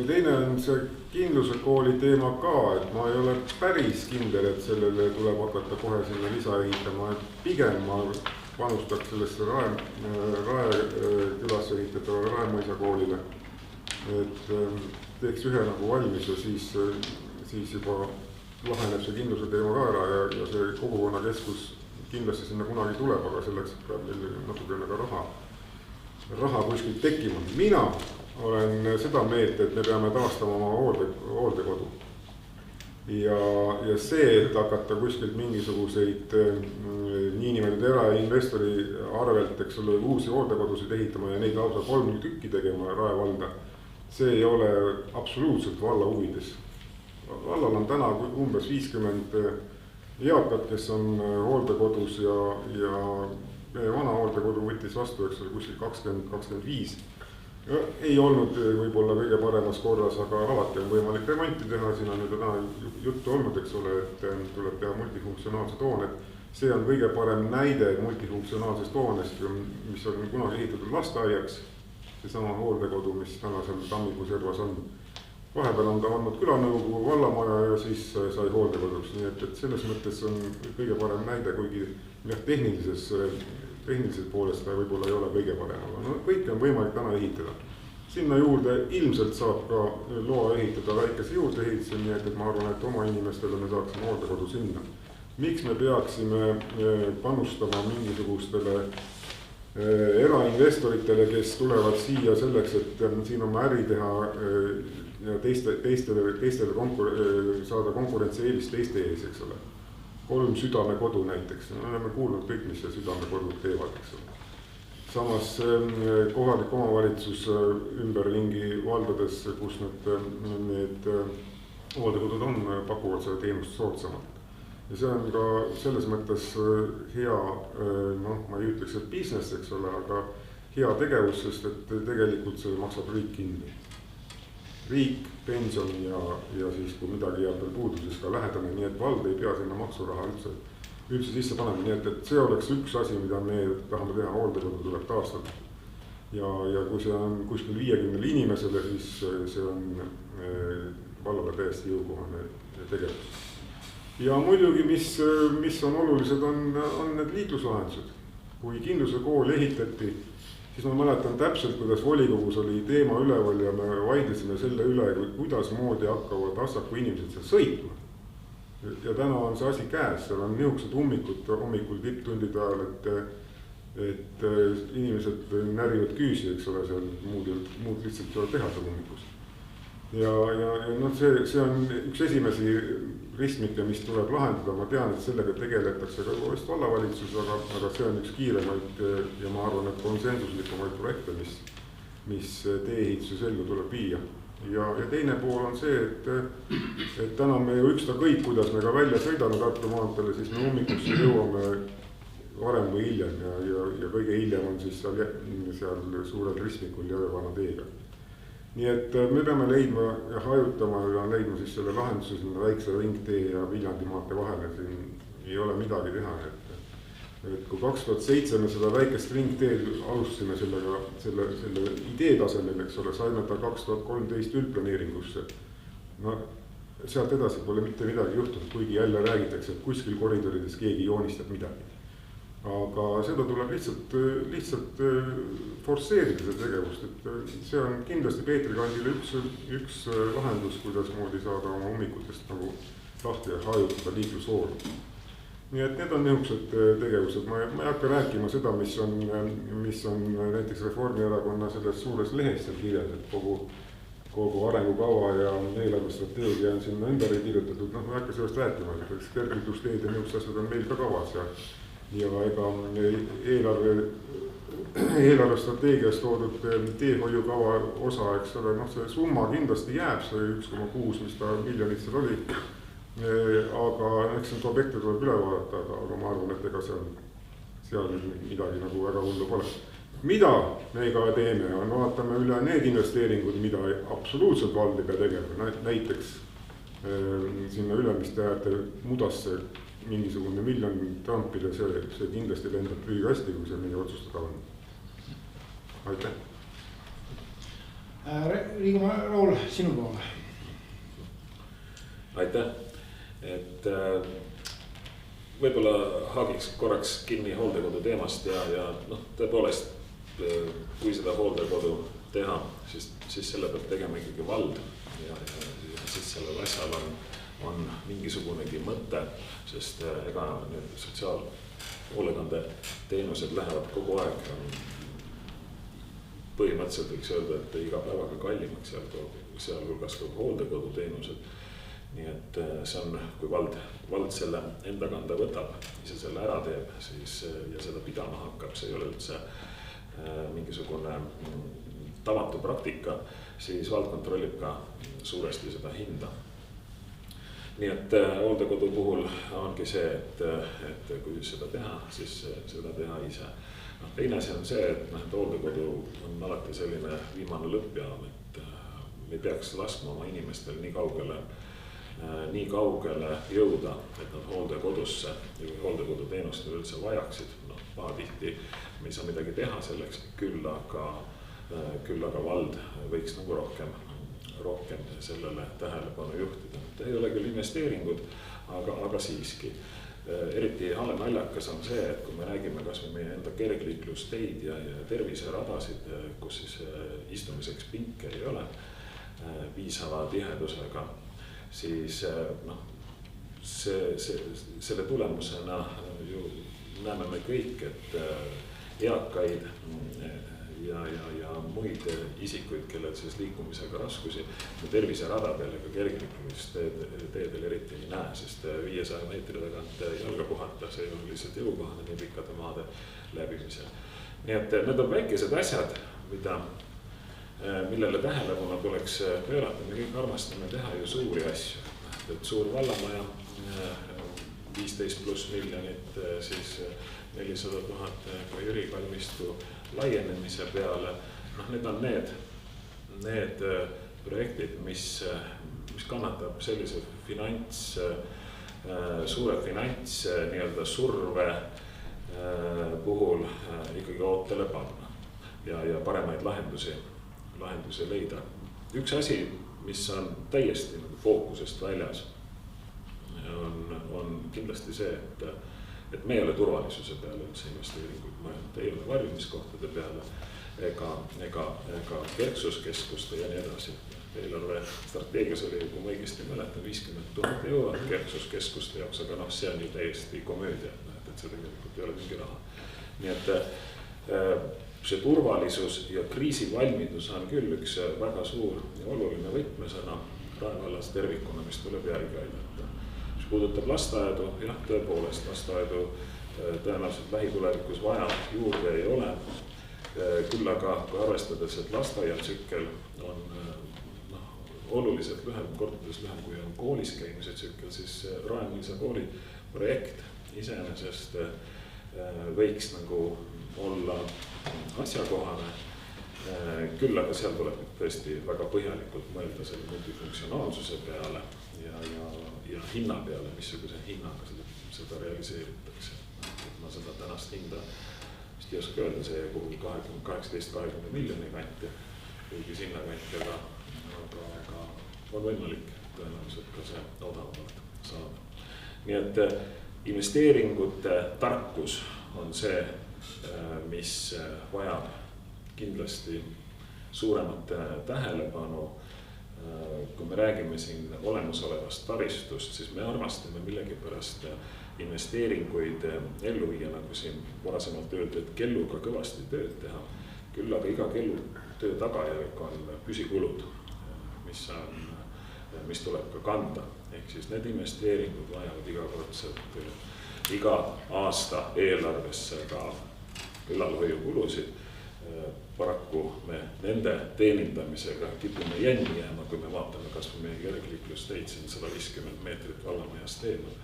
teine on see Kindluse kooli teema ka, et ma ei ole päris kindel, et sellele tuleb hakata kohe sinna lisa ehitama, et pigem ma panustaks sellesse Rae külas ehitatavale Raemõisa koolile. Et teeks ühe nagu valmis ja siis juba laheneb see Kindluse teema ka ära ja see kogukonnakeskus kindlasti sinna kunagi tuleb, aga selleks peab meil natukene ka raha kuskilt tekkima. Mina olen seda meelt, et me peame taastama oma hooldekodu. Ja see, et hakata kuskilt mingisuguseid niinimetatud erainvestori arvelt, eks ole, uusi hooldekodusid ehitama ja neid lausa 3 tükki tegema Rae valda, see ei ole absoluutselt valla huvides. vallal on täna umbes 50 eakat, kes on hooldekodus ja meie vana hooldekodu võttis vastu, eks ole, kuskil 20-25. Ei olnud võib-olla kõige paremas korras, aga alati on võimalik remonti teha, siin on nüüd täna juttu olnud, eks ole, et tuleb teha multifunktsionaalsed hooned. See on kõige parem näide multifunktsionaalsest hoonest, mis on kunagi ehitatud lasteaiaks. Seesama hooldekodu, mis täna seal Tammikuu servas on. Vahepeal on ta olnud külanõukogu vallamaja ja siis sai hooldekodus. Nii et selles mõttes on kõige parem näide, kuigi tehnilises poolest ta võib-olla ei ole kõige parem, aga no, kõike on võimalik täna ehitada. Sinna juurde ilmselt saab ka loa ehitada väikese juurdeehituse, nii et ma arvan, et oma inimestele me saaksime hooldekodu sinna. Miks me peaksime panustama mingisugustele erainvestoritele, kes tulevad siia selleks, et siin oma äri teha ja teistele saada konkurentsieelist teiste ees, eks ole. 3 südamekodu näiteks, me oleme kuulnud kõik, mis see südamekodud teevad, eks ole. Samas kohalik omavalitsus ümberringi valdades, kus need hooldekodud on, pakuvad seda teenust soodsamalt. Ja see on ka selles mõttes hea, ma ei ütleks, et business, eks ole, aga hea tegevus, sest et tegelikult see maksab riik kinni. Riik, pension ja siis kui midagi jääb veel puudu, siis ka lähedane, nii et vald ei pea sinna maksuraha üldse sisse panema, nii et see oleks üks asi, mida me tahame teha, hooldekodu tuleb taastada. Ja kui see on kuskil 50 inimesele, siis see on vallale täiesti jõukohane tegevus. Ja muidugi, mis on olulised, on need liikluslahendused. Kui Kindluse kool ehitati, siis ma mäletan täpselt, kuidas volikogus oli teema üleval ja me vaidlesime selle üle, kuidas moodi hakkavad Assaku inimesed seal sõitma. Ja täna on see asi käes, seal on niisugused hommikul tipptundide ajal, et inimesed närivad küüsi, eks ole, seal muud lihtsalt ei ole teha seal hommikus. Ja see on üks esimesi ristmikke, mis tuleb lahendada, ma tean, et sellega tegeletakse ka vallavalitsus, aga see on üks kiiremaid ja ma arvan, et konsensuslikumaid projekte, mis tee-ehituse selgu tuleb viia. Ja teine pool on see, et täna me ju üksta kõik, kuidas me ka välja sõidame Tartu maantele, siis me hommikusse jõuame varem või hiljem ja kõige hiljem on siis seal suurel ristmikul Jõevana teega. Nii et me peame leidma ja hajutama ja leidma siis selle lahenduse sinna väikse ringtee ja Viljandi maante vahele, siin ei ole midagi teha. Et kui 2007 me seda väikest ringteed alustasime selle idee tasemel, eks ole, saime ta 2013 üldplaneeringusse. No sealt edasi pole mitte midagi juhtunud, kuigi jälle räägitakse, et kuskil koridorides keegi joonistab midagi. Aga seda tuleb lihtsalt forsseerida see tegevust, et see on kindlasti Peetri kandile üks lahendus, kuidas moodi saada oma hommikutest nagu lahti ja hajutada liiklusvoolu. Nii et need on niisugused tegevused, ma ei hakka rääkima seda, mis on näiteks Reformierakonna selles suures lehes seal kirjas, et kogu arengukava ja eelarvestrateegia on sinna ümber kirjutatud, ma ei hakka sellest rääkima, et kergliiklusteed ja niisugused asjad on meil ka kavas ja ega eelarvestrateegias toodud teehoiukava osa, eks ole, see summa kindlasti jääb, see 1,6, mis ta miljonit seal oli, aga eks need objekte tuleb üle vaadata, aga ma arvan, et ega seal midagi nagu väga hullu pole. Mida me ka teeme, on vaatame üle need investeeringud, mida absoluutselt vald ei pea tegema, näiteks sinna Ülemiste äärde mudasse mingisugune miljon trampida, see kindlasti lendab prügiga hästi, kui see meie otsustada on. Aitäh. Riigimaa Raul, sinu poole. Aitäh. Et võib-olla haagiks korraks kinni hooldekodu teemast ja tõepoolest, kui seda hooldekodu teha, siis selle peab tegema ikkagi vald ja siis sellel asjal on mingisugunegi mõte, sest ega need sotsiaalhoolekande teenused lähevad kogu aeg. Põhimõtteliselt võiks öelda, et iga päevaga kallimaks seal hulgas ka hooldekodu teenused. Nii et see on, kui vald selle enda kanda võtab, ise selle ära teeb, siis ja seda pidama hakkab, see ei ole üldse mingisugune tavatu praktika, siis vald kontrollib ka suuresti seda hinda. nii et hooldekodu puhul ongi see, et kui seda teha, siis seda teha ise. Teine asi on see, et hooldekodu on alati selline viimane lõppjaam, et me peaks laskma oma inimestel nii kaugele jõuda, et nad hooldekodusse või hooldekoduteenust üldse vajaksid. Pahatihti me ei saa midagi teha selleks, küll aga vald võiks nagu rohkem sellele tähelepanu juhtida. Ei ole küll investeeringud, aga siiski. Eriti naljakas on see, et kui me räägime kas või meie enda kergliiklusteid ja terviseradasid, kus siis istumiseks pinke ei ole piisava tihedusega, siis selle tulemusena ju näeme me kõik, et eakaid ja muid isikuid, kellel siis liikumisega raskusi terviseradadel ja ka kergliiklusteedel eriti ei näe, sest 500 meetri tagant jalga puhata, see ei ole lihtsalt jõukohane nii pikkade maade läbimisel. Nii et need on väikesed asjad, millele tähelepanu tuleks pöörata. Me kõik armastame teha ju suuri asju, et suur vallamaja, 15+ miljonit, siis 400 000 ka Jüri kalmistu laienemise peale. Need on need projektid, mis kannatab sellise suure nii-öelda surve puhul ikkagi ootele panna ja paremaid lahendusi leida. Üks asi, mis on täiesti fookusest väljas, on kindlasti see, et me ei ole turvalisuse peale üldse investeeringuid mõelnud, ei ole varjumiskohtade peale ega kerksuskeskuste ja nii edasi. Eelarve strateegias oli, kui ma õigesti mäletan, 50 000 eurot kerksuskeskuste jaoks, aga see on ju täiesti komöödia, et see tegelikult ei ole mingi raha. Nii et see turvalisus ja kriisivalmidus on küll üks väga suur ja oluline võtmesõna Rae vallas tervikuna, mis tuleb järgi aidata. Mis puudutab lasteaedu, jah, tõepoolest lasteaedu tõenäoliselt lähitulevikus vaja juurde ei ole. Küll aga kui arvestades, et lasteaiatsükkel on oluliselt kordades lühem kui on koolis käimise tsükkel, siis Rae-Mõisa kooli projekt iseenesest võiks nagu olla asjakohane. Küll aga seal tuleb tõesti väga põhjalikult mõelda selle multifunktsionaalsuse peale ja hinna peale, missuguse hinnaga seda realiseeritakse. Ma seda tänast hinda vist ei oska öelda, see kuhugi 18-20 miljoni kanti, kuigi sinna kanti, aga on võimalik tõenäoliselt ka see odavamalt saada. Nii et investeeringute tarkus on see, mis vajab kindlasti suuremat tähelepanu. Kui me räägime siin olemasolevast taristust, siis me armastame millegipärast investeeringuid ellu viia, nagu siin varasemalt öeldi, et kelluga kõvasti tööd teha. Küll aga iga kellu töö tagajärg on püsikulud, mis tuleb ka kanda. Ehk siis need investeeringud vajavad igakordselt iga aasta eelarvesse ka ülalhoiukulusid. Paraku me nende teenindamisega kipume jänni jääma, kui me vaatame kas või meie kergliiklusteid siin 150 meetrit vallamajast eemal.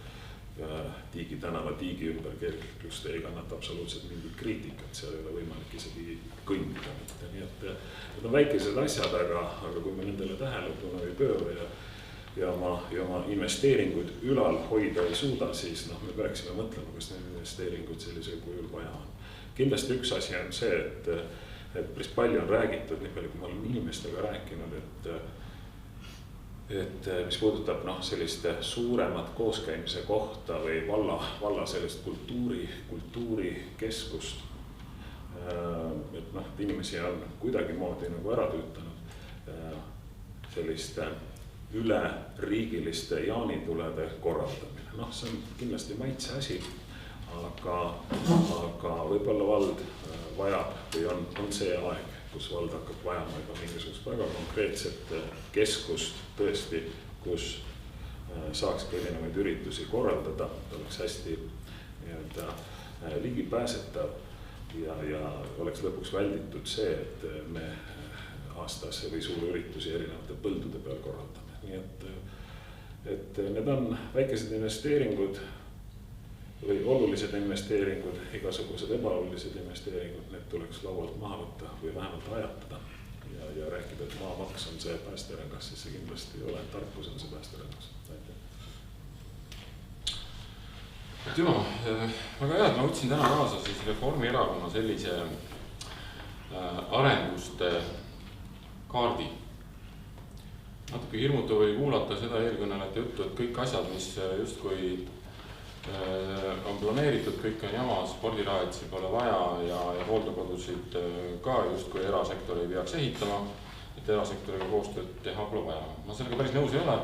Tiigi tänava tiigi ümber kergliiklustee ei kannata absoluutselt mingit kriitikat, seal ei ole võimalik isegi kõndida. Nii et need on väikesed asjad, aga kui me nendele tähelepanu ei pööra ja oma investeeringuid ülal hoida ei suuda, siis me peaksime mõtlema, kas need investeeringuid sellisel kujul vaja on. Kindlasti üks asi on see, et päris palju on räägitud, nii palju kui ma olen inimestega rääkinud, et mis puudutab sellist suuremat kooskäimise kohta või valla sellist kultuurikeskust, et inimesi on kuidagimoodi nagu ära tüütanud selliste üleriigiliste jaanitulede korraldamine. See on kindlasti maitse asi, aga võib-olla vald vajab või on see aeg, kus vald hakkab vajama juba mingisugust väga konkreetset keskust tõesti, kus saaks ka erinevaid üritusi korraldada, oleks hästi ligipääsetav ja oleks lõpuks välditud see, et me aastas või suuri üritusi erinevate põldude peal korraldame. Nii et et need on väikesed investeeringud või olulised investeeringud, igasugused ebaolulised investeeringud, need tuleks laualt maha võtta või vähemalt ajatada ja rääkida, et maamaks on see päästerõngas, siis see kindlasti ei ole, tarkus on see päästerõngas. Timo, väga hea, et ma võtsin täna kaasa siis Reformierakonna sellise arenguste kaardi. Natuke hirmutav oli kuulata seda eelkõnelejate juttu, et kõik asjad, mis justkui on planeeritud, kõik on jama, spordiraadsi pole vaja ja hooldekodusid ka justkui erasektor ei peaks ehitama, et erasektoriga koostööd teha pole vaja. Ma sellega päris nõus ei ole.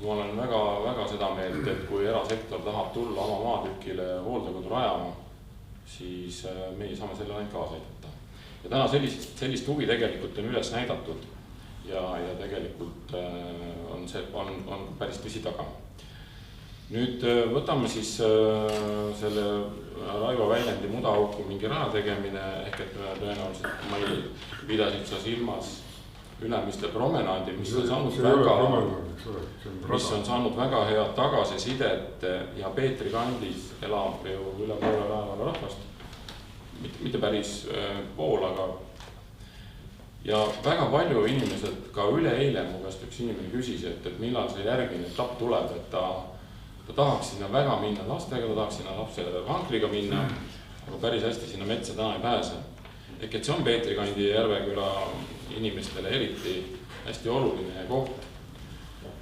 Ma olen väga seda meelt, et kui erasektor tahab tulla oma maatükile hooldekodu rajama, siis meie saame selle ainult kaasa aidata. Ja täna sellist huvi tegelikult on üles näidatud ja tegelikult on päris tõsi taga. Nüüd võtame siis selle Raivo väljendi mudaauku mingi raha tegemine, ehk et tõenäoliselt ma ei pidasid sa silmas Ülemiste promenaadi, mis on saanud väga head tagasisidet ja Peetri kandis elab ju üle poole Raevala rahvast, mitte päris pool, aga ja väga palju inimesed ka üleeile mu käest üks inimene küsis, et millal see järgmine etapp tuleb, et ta tahaks sinna väga minna lastega, ta tahaks sinna lapsele vankriga minna, aga päris hästi sinna metsa täna ei pääse. Ehk et see on Peetri kandi ja Järveküla inimestele eriti hästi oluline koht.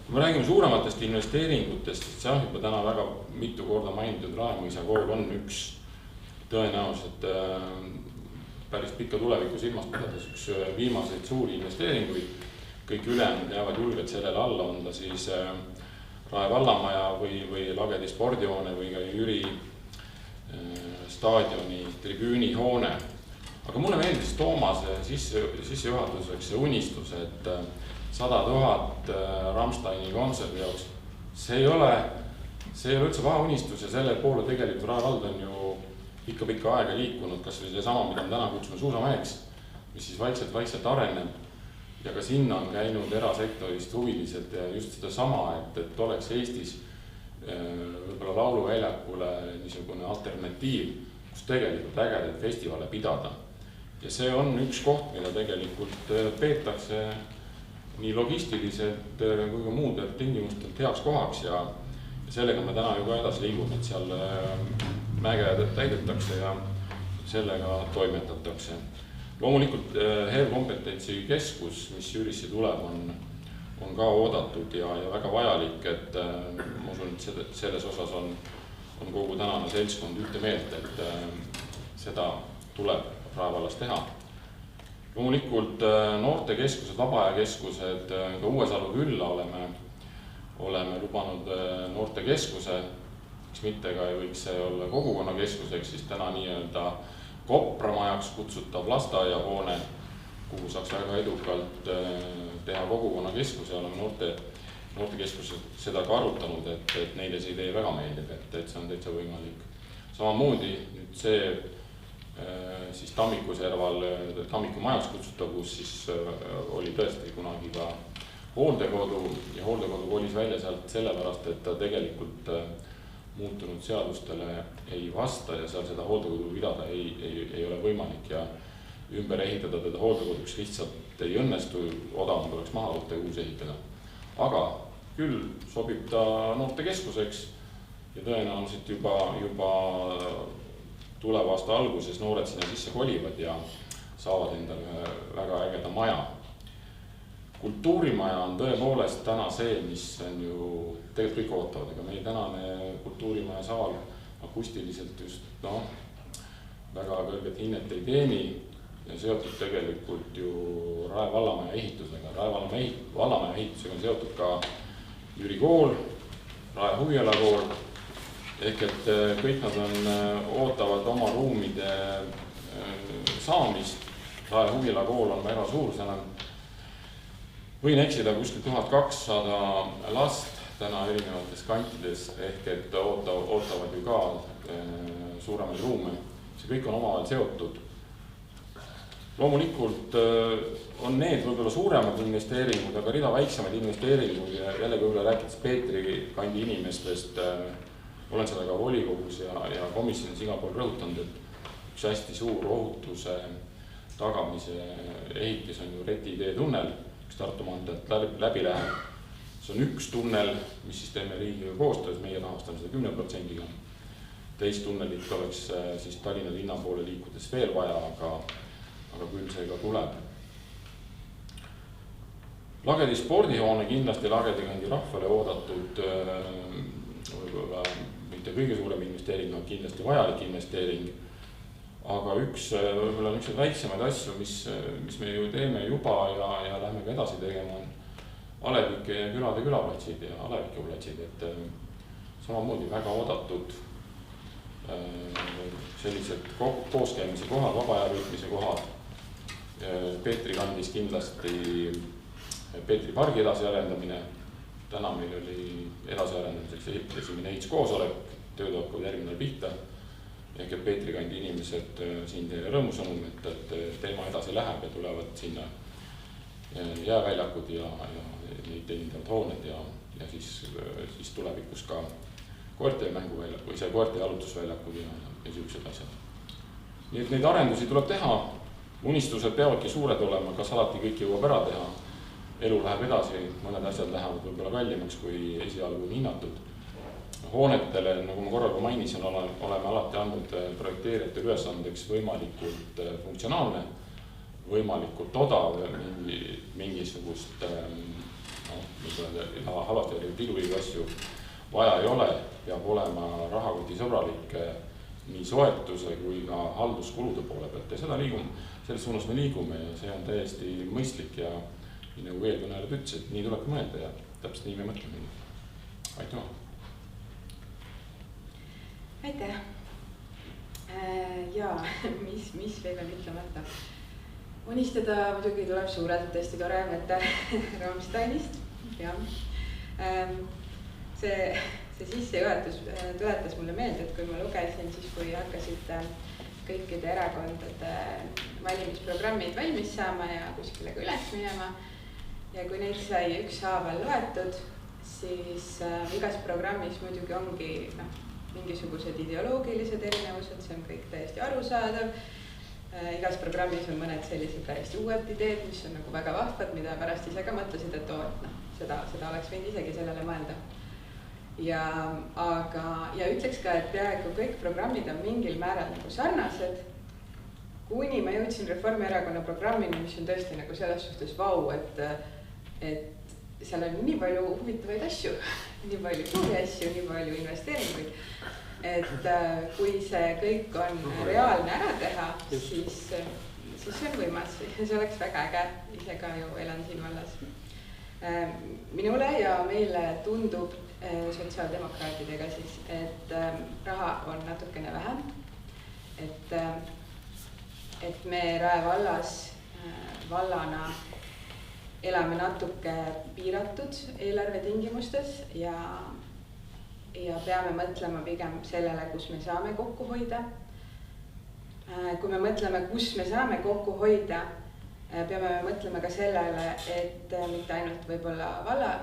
Kui me räägime suurematest investeeringutest, siis see on juba täna väga mitu korda mainitud Raemõisa kool on üks tõenäoliselt päris pikka tulevikku silmas pidades üks viimaseid suuri investeeringuid. Kõik ülejäänud jäävad julgelt sellele alla, on ta siis Rae vallamaja või Lagedi spordihoone või ka Jüri staadioni tribüünihoone. Aga mulle meeldis Toomase sissejuhatuseks see unistus, et 100 000 Rammsteini kontserdi jaoks. See ei ole üldse vahe unistus ja selle poole tegelikult Rae vald on ju pikka aega liikunud, kas või see sama, mida me täna kutsume suusameheks, mis siis vaikselt areneb. Ja ka sinna on käinud erasektorist huvilised ja just seda sama, et oleks Eestis võib-olla lauluväljakule niisugune alternatiiv, kus tegelikult ägedaid festivale pidada. Ja see on üks koht, mida tegelikult peetakse nii logistiliselt kui ka muudelt tingimustelt heaks kohaks ja sellega me täna ju ka edasi liigume, et seal mäge täidetakse ja sellega toimetatakse. Loomulikult HEV-kompetentsi keskus, mis Jürisse tuleb, on ka oodatud ja väga vajalik, et ma usun, et selles osas on kogu tänane seltskond ühte meelt, et seda tuleb Rae vallas teha. Loomulikult noortekeskused, vabaajakeskused, ka Uuesalu külla oleme lubanud noortekeskuse, miks mitte ka ei võiks see olla kogukonnakeskuseks, siis täna nii-öelda Kopra majaks kutsutav lasteaiahoone, kuhu saaks väga edukalt teha kogukonnakeskuse ja oleme noortekeskused seda ka arutanud, et neile see idee väga meeldib, et see on täitsa võimalik. Samamoodi nüüd see siis Tammiku serval Tammiku majaks kutsutav, kus siis oli tõesti kunagi ka hooldekodu ja hooldekodu kolis välja sealt sellepärast, et ta tegelikult muutunud seadustele ei vasta ja seal seda hooldekodu pidada ei ole võimalik ja ümber ehitada teda hooldekoduks lihtsalt ei õnnestu, odavam tuleks maha võtta ja uus ehitada. Aga küll sobib ta noortekeskuseks ja tõenäoliselt juba tuleva aasta alguses noored sinna sisse kolivad ja saavad endale väga ägeda maja. Kultuurimaja on tõepoolest täna see, mis on ju tegelikult kõik ootavad, aga meie tänane kultuurimaja saal akustiliselt just väga kõrget hinnet ei teeni ja seotud tegelikult ju Rae vallamaja ehitusega. Rae vallamaja ehitusega on seotud ka Jüri kool, Rae huviala kool, ehk et kõik nad ootavad oma ruumide saamist. Rae huviala kool on väga suur, seal on võin eksida kuskil 1200 last täna erinevates kantides, ehk et ootavad ju ka suuremaid ruume. See kõik on omavahel seotud. loomulikult on need võib-olla suuremad investeeringud, aga rida väiksemaid investeeringuid ja jällegi võib-olla rääkides Peetri kandi inimestest, olen seda ka volikogus ja komisjonis igal pool rõhutanud, et üks hästi suur ohutuse tagamise ehitis on ju Reti teetunnel, üks Tartu maanteelt läbi läheb. See on üks tunnel, mis siis teeme riigiga koostöös, meie rahastame seda 10%-ga. Teist tunnelit oleks siis Tallinna linna poole liikudes veel vaja, aga küll see ka tuleb. Lagedi spordihoone kindlasti Lagedi kandi rahvale oodatud, võib-olla mitte kõige suurem investeering, aga kindlasti vajalik investeering. Aga üks võib-olla niisugused väiksemaid asju, mis me ju teeme juba ja lähme ka edasi tegema, on Alevike ja külade külaplatsid ja Alevike platsid, et samamoodi väga oodatud sellised kooskäimise kohad, vaba aja võitmise kohad. Peetri kandis kindlasti Peetri pargi edasiarendamine. Täna meil oli edasiarendamiseks esimene ehituskoosolek, tööd hakkavad järgmine pihta. Ehk et Peetri kandi inimesed siin teile rõõmusõnum, et teema edasi läheb ja tulevad sinna jääväljakud ja neid teenindavad hooned ja siis tulevikus ka koerte mänguväljakud või see koerte jalutusväljakud ja sellised asjad. Nii et neid arendusi tuleb teha, unistused peavadki suured olema, kas alati kõik jõuab ära teha, elu läheb edasi, mõned asjad lähevad võib-olla kallimaks kui esialgu hinnatud. Hoonetele, nagu ma korraga mainisin, oleme alati andnud projekteerijate ülesandeks võimalikult funktsionaalne, võimalikult odav, mingisugust halvasti tiluliga asju vaja ei ole, peab olema rahakotisõbralik nii soetuse kui ka halduskulude poole pealt ja selles suunas me liigume ja see on täiesti mõistlik ja nii nagu eelkõnelejad ütles, et nii tuleb mõelda ja täpselt nii me mõtleme. Aitäh! Aitäh! Ja mis veel on ütlemata? Unistada muidugi tuleb suurelt, tõesti tore mõte Rammsteinist. See sissejuhatus tuletas mulle meelde, et kui ma lugesin, siis kui hakkasid kõikide erakondade valimisprogrammid valmis saama ja kuskile ka üles minema ja kui neid sai ükshaaval loetud, siis igas programmis muidugi ongi mingisugused ideoloogilised erinevused, see on kõik täiesti arusaadav. Igas programmis on mõned sellised täiesti uued ideed, mis on nagu väga vahvad, mida pärast ise ka mõtlesid, et seda oleks võinud isegi sellele mõelda. Ja ütleks ka, et peaaegu kõik programmid on mingil määral nagu sarnased, kuni ma jõudsin Reformierakonna programmini, mis on tõesti nagu selles suhtes vau, et seal on nii palju huvitavaid asju, nii palju suuri asju, nii palju investeeringuid, et kui see kõik on reaalne ära teha, siis see on võimas ja see oleks väga äge, ise ka ju elan siin vallas. Minule ja meile tundub sotsiaaldemokraatidega siis, et raha on natukene vähem, et me Rae vallas vallana elame natuke piiratud eelarve tingimustes ja peame mõtlema pigem sellele, kus me saame kokku hoida. Kui me mõtleme, kus me saame kokku hoida, peame me mõtlema ka sellele, et mitte ainult võib-olla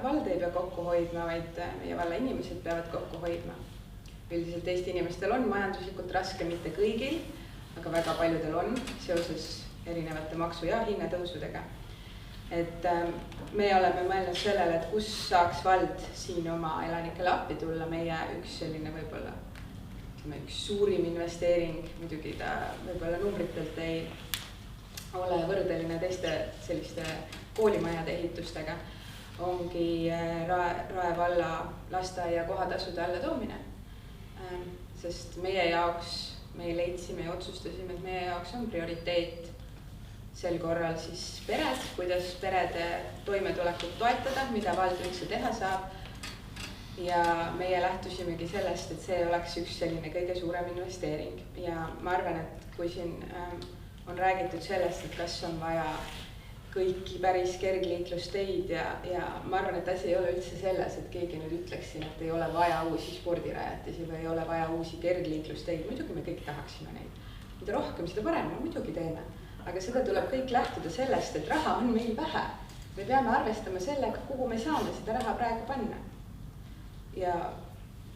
vald ei pea kokku hoidma, vaid meie valla inimesed peavad kokku hoidma. Üldiselt Eesti inimestel on majanduslikult raske, mitte kõigil, aga väga paljudel on seoses erinevate maksu- ja hinnatõusudega. Et me oleme mõelnud sellele, et kus saaks vald siin oma elanikele appi tulla, meie üks selline võib-olla üks suurim investeering, muidugi ta võib-olla numbritelt ei ole võrdeline teiste selliste koolimajade ehitustega, ongi Rae valla lasteaia kohatasude alla toomine. Sest meie leidsime ja otsustasime, et meie jaoks on prioriteet sel korral siis pered, kuidas perede toimetulekut toetada, mida vald üldse teha saab. Ja meie lähtusimegi sellest, et see oleks üks selline kõige suurem investeering. Ja ma arvan, et kui siin on räägitud sellest, et kas on vaja kõiki päris kergliiklusteid ja ma arvan, et asi ei ole üldse selles, et keegi nüüd ütleks siin, et ei ole vaja uusi spordirajatisi või ei ole vaja uusi kergliiklusteid. Muidugi me kõik tahaksime neid. Mida rohkem, seda parem, muidugi teeme. aga seda tuleb kõik lähtuda sellest, et raha on meil vähe. Me peame arvestama sellega, kuhu me saame seda raha praegu panna. Ja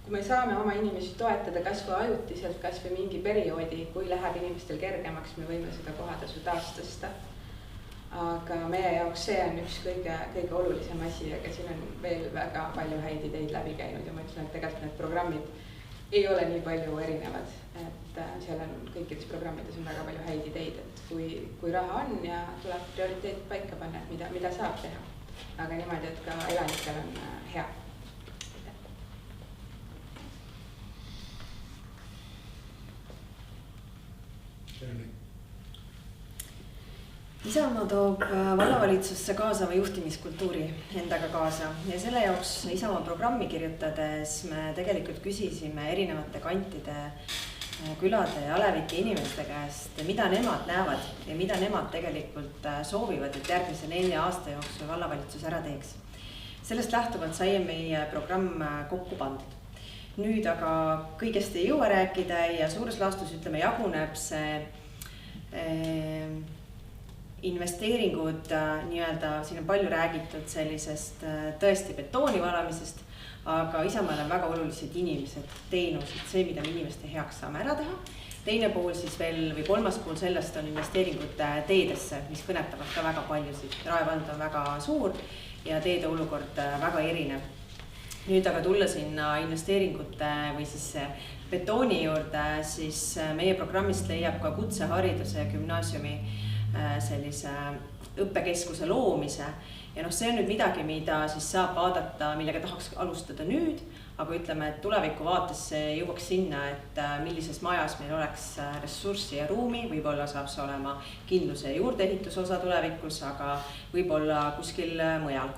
kui me saame oma inimesi toetada kas või ajutiselt, kas või mingi perioodi, kui läheb inimestel kergemaks, me võime seda kohatasu taastõsta. Aga meie jaoks see on üks kõige olulisem asi, aga siin on veel väga palju häid ideid läbi käinud ja ma ütlen, et tegelikult need programmid ei ole nii palju erinevad, et seal on kõikides programmides on väga palju häid ideid, et kui raha on ja tuleb prioriteet paika panna, et mida saab teha, aga niimoodi, et ka elanikel on hea. Isamaa toob vallavalitsusse kaasava juhtimiskultuuri endaga kaasa ja selle jaoks Isamaa programmi kirjutades me tegelikult küsisime erinevate kantide, külade ja alevike inimeste käest, mida nemad näevad ja mida nemad tegelikult soovivad, et järgmise 4 aasta jooksul vallavalitsus ära teeks. Sellest lähtuvalt sai meie programm kokku pandud. Nüüd aga kõigest ei jõua rääkida ja suures laastus ütleme jaguneb see investeeringud nii-öelda, siin on palju räägitud sellisest tõesti betooni valamisest, aga Isamaal on väga olulised inimesed, teenused, see, mida me inimeste heaks saame ära teha. Teine pool siis veel või kolmas pool sellest on investeeringud teedesse, mis kõnetavad ka väga paljusid. Rae vald on väga suur ja teede olukord väga erinev. Nüüd aga tulla sinna investeeringute või siis betooni juurde, siis meie programmist leiab ka kutsehariduse ja gümnaasiumi sellise õppekeskuse loomise ja see on nüüd midagi, mida siis saab vaadata, millega tahaks alustada nüüd, aga ütleme, et tuleviku vaates see jõuaks sinna, et millises majas meil oleks ressurssi ja ruumi, võib-olla saab see olema kindluse ja juurdeehitusosa tulevikus, aga võib-olla kuskil mujal.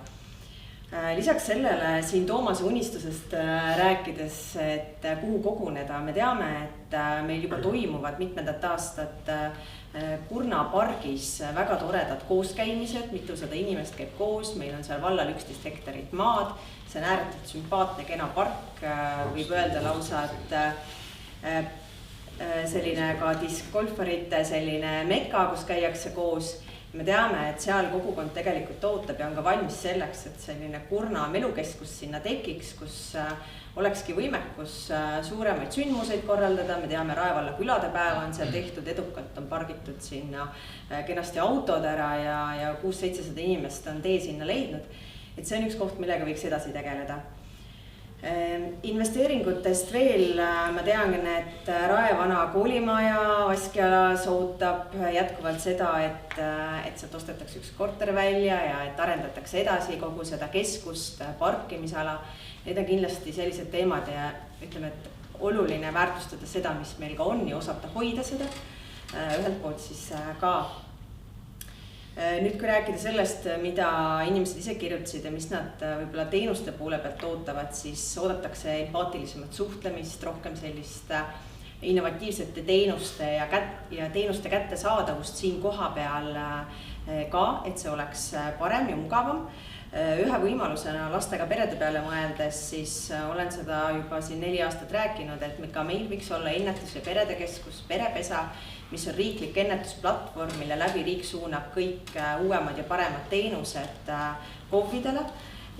Lisaks sellele siin Toomase unistusest rääkides, et kuhu koguneda, me teame, et meil juba toimuvad mitmendat aastat Kurna pargis väga toredad kooskäimised, mitusada inimest käib koos, meil on seal vallal 11 hektarit maad, see on ääretult sümpaatne, kena park, võib öelda lausa, et selline ka diskgolfarite selline meka, kus käiakse koos. Me teame, et seal kogukond tegelikult ootab ja on ka valmis selleks, et selline Kurna melukeskus sinna tekiks, kus olekski võimekus suuremaid sündmuseid korraldada. Me teame, Rae valla külade päeva on seal tehtud, edukalt on pargitud sinna kenasti autod ära ja 600-700 inimest on tee sinna leidnud. Et see on üks koht, millega võiks edasi tegeleda. Investeeringutest veel ma tean, et Rae vana koolimaja Vaskialas ootab jätkuvalt seda, et sealt ostetakse üks korter välja ja et arendatakse edasi kogu seda keskust, parkimisala. Need on kindlasti sellised teemad ja ütleme, et oluline väärtustada seda, mis meil ka on ja osata hoida seda. Ühelt poolt siis ka. Nüüd kui rääkida sellest, mida inimesed ise kirjutasid ja mis nad võib-olla teenuste poole pealt ootavad, siis oodatakse empaatilisemat suhtlemist, rohkem sellist innovatiivsete teenuste ja teenuste kättesaadavust siin koha peal ka, et see oleks parem ja mugavam. Ühe võimalusena lastega perede peale mõeldes, siis olen seda juba siin 4 aastat rääkinud, et ka meil võiks olla ennetus- ja peredekeskus, perepesa, mis on riiklik ennetusplatvorm, mille läbi riik suunab kõik uuemad ja paremad teenused KOV-idele.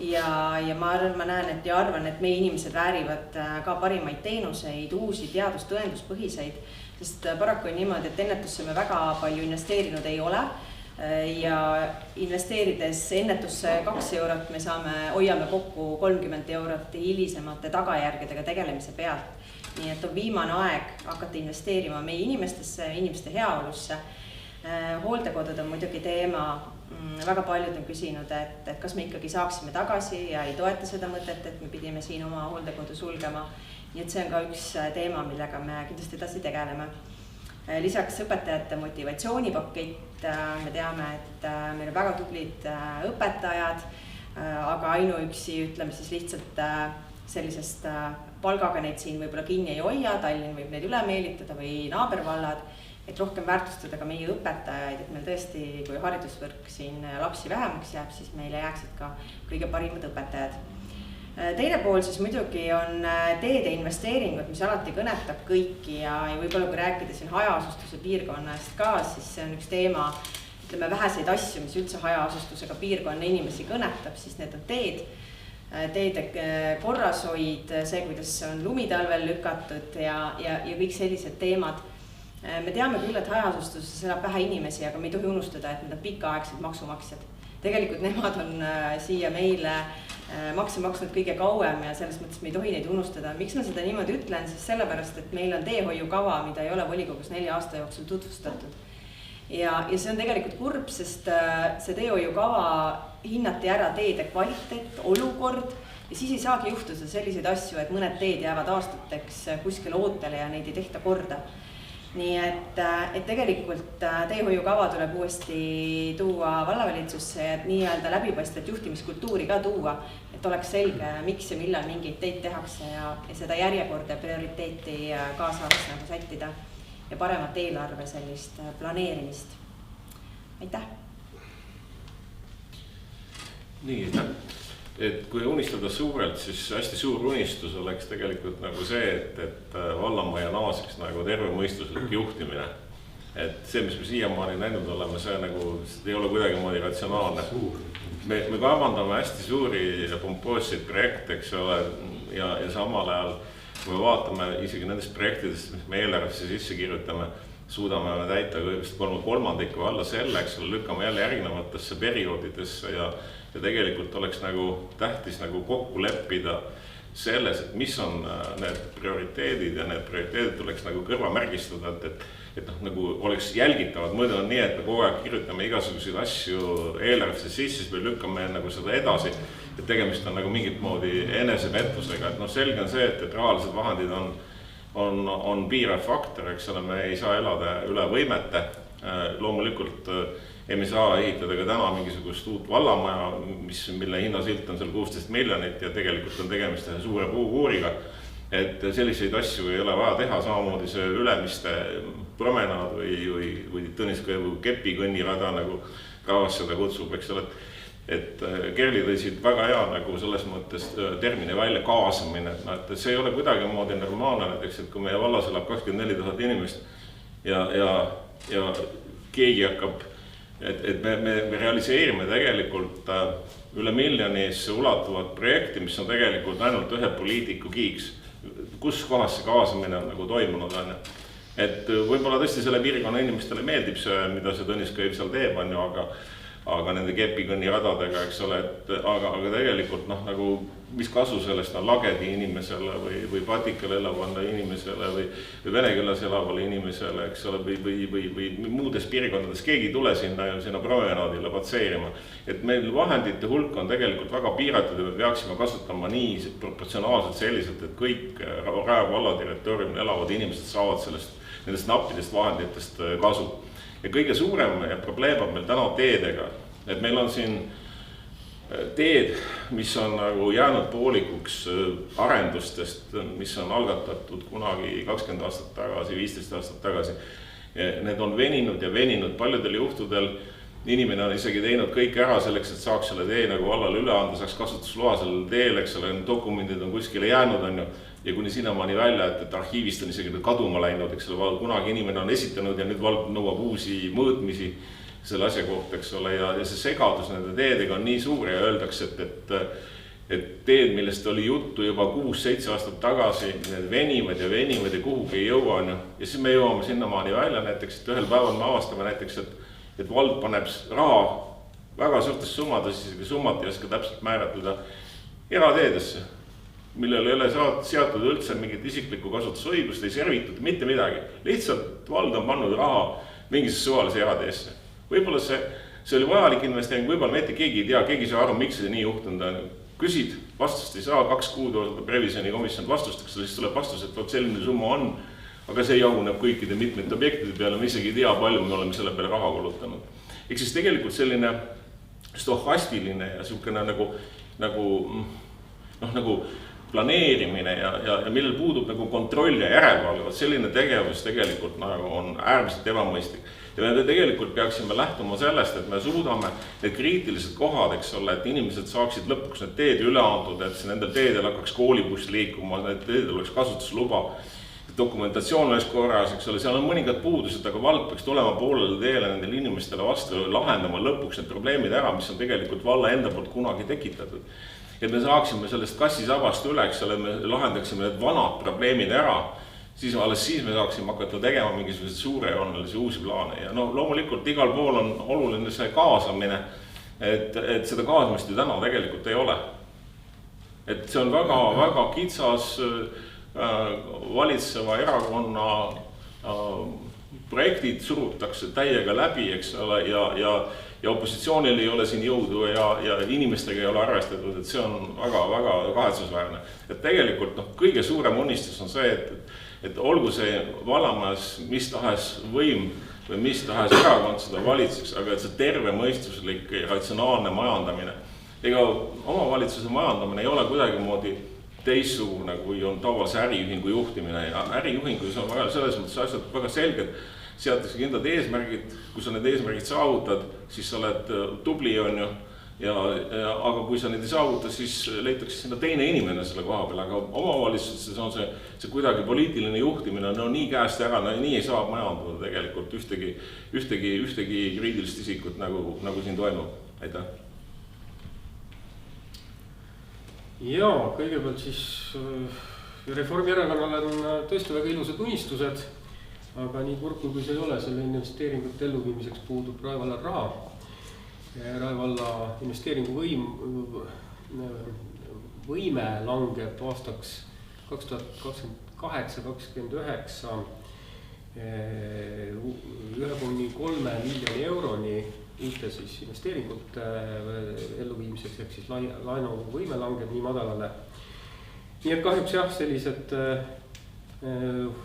Ja ma näen, et ja arvan, et meie inimesed väärivad ka parimaid teenuseid, uusi teadustõenduspõhiseid, sest paraku on niimoodi, et ennetusse me väga palju investeerinud ei ole. Ja investeerides ennetusse 2 eurot, me hoiame kokku 30 eurot hilisemate tagajärgedega tegelemise pealt. Nii et on viimane aeg hakata investeerima meie inimestesse, inimeste heaolusse. Hooldekodud on muidugi teema, väga paljud on küsinud, et kas me ikkagi saaksime tagasi ja ei toeta seda mõtet, et me pidime siin oma hooldekodu sulgema. Nii et see on ka üks teema, millega me kindlasti edasi tegeleme. Lisaks õpetajate motivatsioonipakett, me teame, et meil on väga tublid õpetajad, aga ainuüksi ütleme siis lihtsalt sellisest palgaga neid siin võib-olla kinni ei hoia, Tallinn võib neid üle meelitada või naabervallad, et rohkem väärtustada ka meie õpetajaid, et meil tõesti, kui haridusvõrk siin lapsi vähemaks jääb, siis meile jääksid ka kõige parimad õpetajad. Teine pool siis muidugi on teede investeeringud, mis alati kõnetab kõiki ja võib-olla kui rääkida siin hajaasustuse piirkonnast ka, siis see on üks teema, ütleme väheseid asju, mis üldse hajaasustusega piirkonna inimesi kõnetab, siis need on teede korrashoid, see, kuidas on lumitalvel lükatud ja kõik sellised teemad. Me teame küll, et hajaasustuses elab vähe inimesi, aga me ei tohi unustada, et need on pikaaegsed maksumaksjad. Tegelikult nemad on siia meile makse maksnud kõige kauem ja selles mõttes me ei tohi neid unustada. Miks ma seda niimoodi ütlen, siis sellepärast, et meil on teehoiukava, mida ei ole volikogus 4 aasta jooksul tutvustatud. Ja see on tegelikult kurb, sest see teehoiukava hinnati ära teede kvaliteet, olukord ja siis ei saagi juhtuda selliseid asju, et mõned teed jäävad aastateks kuskil ootele ja neid ei tehta korda. Nii et tegelikult teehoiukava tuleb uuesti tuua vallavalitsusse ja nii-öelda läbipaistvat juhtimiskultuuri ka tuua, et oleks selge, miks ja millal mingeid teid tehakse ja seda järjekorda ja prioriteeti ka saaks nagu sättida ja paremat eelarve sellist planeerimist. Aitäh! Nii, et kui unistada suurelt, siis hästi suur unistus oleks tegelikult nagu see, et vallamaja naaseks nagu tervemõistuslik juhtimine. Et see, mis me siiamaani näinud oleme, see nagu ei ole kuidagimoodi ratsionaalne. Me kavandame hästi suuri ja pompoosseid projekte, eks ole, ja samal ajal, kui me vaatame isegi nendest projektidest, mis me eelarvesse sisse kirjutame, suudame me täita kõigest 3/3 alla selleks, lükkame jälle erinevatesse perioodidesse ja tegelikult oleks nagu tähtis nagu kokku leppida selles, et mis on need prioriteedid ja need prioriteedid tuleks nagu kõrvamärgistada, et nagu oleks jälgitavad. Mõõdu on nii, et me kogu aeg kirjutame igasuguseid asju eelarvesse sisse, siis me lükkame nagu seda edasi, et tegemist on nagu mingit moodi enesepettusega. Et selge on see, et rahalised vahendid on piirav faktor, eks ole, me ei saa elada üle võimete. Loomulikult me ei saa ehitada ka täna mingisugust uut vallamaja, mille hinnasilt on seal 16 miljonit ja tegelikult on tegemist suure puukuuriga. Et selliseid asju ei ole vaja teha, samamoodi see Ülemiste promenaad või Tõniskõivu kepi kõnnirada nagu kavas seda kutsub, eks ole. Et Kerli tõisid väga hea nagu selles mõttes termini välja kaasamine, et see ei ole kuidagi moodi normaalne, näiteks, et kui meie vallas elab 24 000 inimest ja keegi hakkab, et me realiseerime tegelikult üle miljonisse ulatuvat projekti, mis on tegelikult ainult ühe poliitiku kiiks, kus kohas see kaasamine on nagu toimunud. Et võib-olla tõesti selle piirkonna inimestele meeldib see, mida see Tõniskõiv seal teeb, aga nende kepikõnniradadega, eks ole, aga tegelikult nagu, mis kasu sellest on Lagedi inimesele või Patikal elavale inimesele või Venekeeles elavale inimesele, eks ole, või muudes piirkondades keegi tule sinna promenaadile patseerima. Et meil vahendite hulk on tegelikult väga piiratud ja me peaksime kasutama nii proportsionaalselt selliselt, et kõik Rae valla territooriumil elavad inimesed saavad nendest nappidest vahenditest kasu. Ja kõige suurem probleem on meil täna teedega, et meil on siin teed, mis on nagu jäänud poolikuks arendustest, mis on algatatud kunagi 20 aastat tagasi, 15 aastat tagasi. Need on veninud ja veninud paljudel juhtudel. Inimene on isegi teinud kõik ära selleks, et saaks selle tee nagu vallale üle anda, saaks kasutusloa sellele teel, eks ole, dokumendid on kuskile jäänud, on ju. Ja kuni sinnamaani välja, et arhiivist on isegi kaduma läinud, eks ole, kunagi inimene on esitanud ja nüüd vald nõuab uusi mõõtmisi selle asja kohta, eks ole, ja see segadus nende teedega on nii suur ja öeldakse, et teed, millest oli juttu juba 6-7 aastat tagasi, need venivad ja kuhugi ei jõua, on ju. Ja siis me jõuame sinnamaani välja näiteks, et ühel päeval me avastame näiteks, et vald paneb raha väga suurtes summades, isegi summat ei oska täpselt määratleda erateedesse, millel ei ole seatud üldse mingit isiklikku kasutusõigust, ei servitud, mitte midagi. Lihtsalt vald on pannud raha mingisse suvalise erateesse. Võib-olla see oli vajalik investeering, võib-olla mitte keegi ei tea, keegi ei saa aru, miks see nii juhtunud on. Küsid, vastust ei saa, 2 kuud oodab revisjoni komisjon vastusteks, siis tuleb vastus, et selline summa on, aga see jaguneb kõikide mitmete objektide peale, me isegi ei tea, palju me oleme selle peale raha kulutanud. Ehk siis tegelikult selline stohastiline ja niisugune nagu planeerimine ja millel puudub nagu kontroll ja järelevalve, selline tegevus tegelikult nagu on äärmiselt ebamõistlik. Ja me tegelikult peaksime lähtuma sellest, et me suudame need kriitilised kohad, eks ole, et inimesed saaksid lõpuks need teed üle antud, et nendel teedel hakkaks koolibuss liikuma, need teedel oleks kasutusluba, dokumentatsioon oleks korras, eks ole, seal on mõningad puudused, aga vald peaks tulema poolele teele nendele inimestele vastu lahendama lõpuks need probleemid ära, mis on tegelikult valla enda poolt kunagi tekitatud. Et me saaksime sellest kassisabast üle, eks ole, me lahendaksime need vanad probleemid ära, siis me saaksime hakata tegema mingisuguseid suurejoonelisi uusi plaane ja no loomulikult igal pool on oluline see kaasamine, et seda kaasamist ju täna tegelikult ei ole. Et see on väga kitsas valitseva erakonna projektid surutakse täiega läbi, eks ole, ja opositsioonil ei ole siin jõudu ja inimestega ei ole arvestatud, et see on väga kahetsusväärne. Et tegelikult kõige suurem unistus on see, et olgu see vallamajas mis tahes võim või mis tahes erakond seda valitseks, aga et see terve mõistuslik ja ratsionaalne majandamine. Ega omavalitsuse majandamine ei ole kuidagimoodi teissugune, kui on tavalise äriühingu juhtimine ja äriühingus on selles mõttes asjad väga selged. Seatakse kindlad eesmärgid, kui sa need eesmärgid saavutad, siis sa oled tubli on ju, aga kui sa need ei saavuta, siis leitakse sinna teine inimene selle koha peal, aga omavalitsustes on see kuidagi poliitiline juhtimine, no nii käest ära, nii ei saa majandada tegelikult ühtegi juriidilist isikut nagu siin toimub. Aitäh! Jaa, kõigepealt siis Reformierakonnal on tõesti väga ilusad unistused, aga nii kurb kui see ei ole, selle investeeringute elluviimiseks puudub Rae vallal raha. Rae valla investeeringu võime langeb aastaks 2028-2029 1,3 miljoni euroni uute siis investeeringute elluviimiseks, ehk siis laenu võime langeb nii madalale. Nii et kahjuks jah, sellised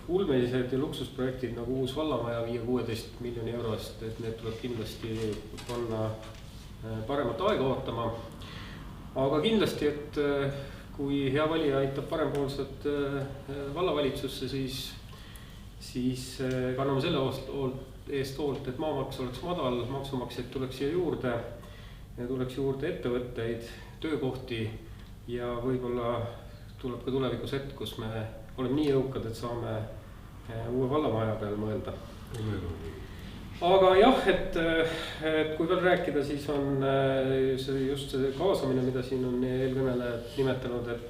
ulmelised ja luksusprojektid nagu uus vallamaja 5-16 miljoni eurost, et need tuleb kindlasti panna paremat aega ootama. Aga kindlasti, et kui hea valija aitab parempoolset vallavalitsusse, siis kanname selle eest hoolt, et maamaks oleks madal, maksumaksjaid tuleks siia juurde, tuleks juurde ettevõtteid, töökohti ja võib-olla tuleb ka tulevikus hetk, kus me oleme nii jõukad, et saame uue vallamaja peal mõelda. Aga jah, et kui veel rääkida, siis on just see kaasamine, mida siin on eelkõnelejad nimetanud, et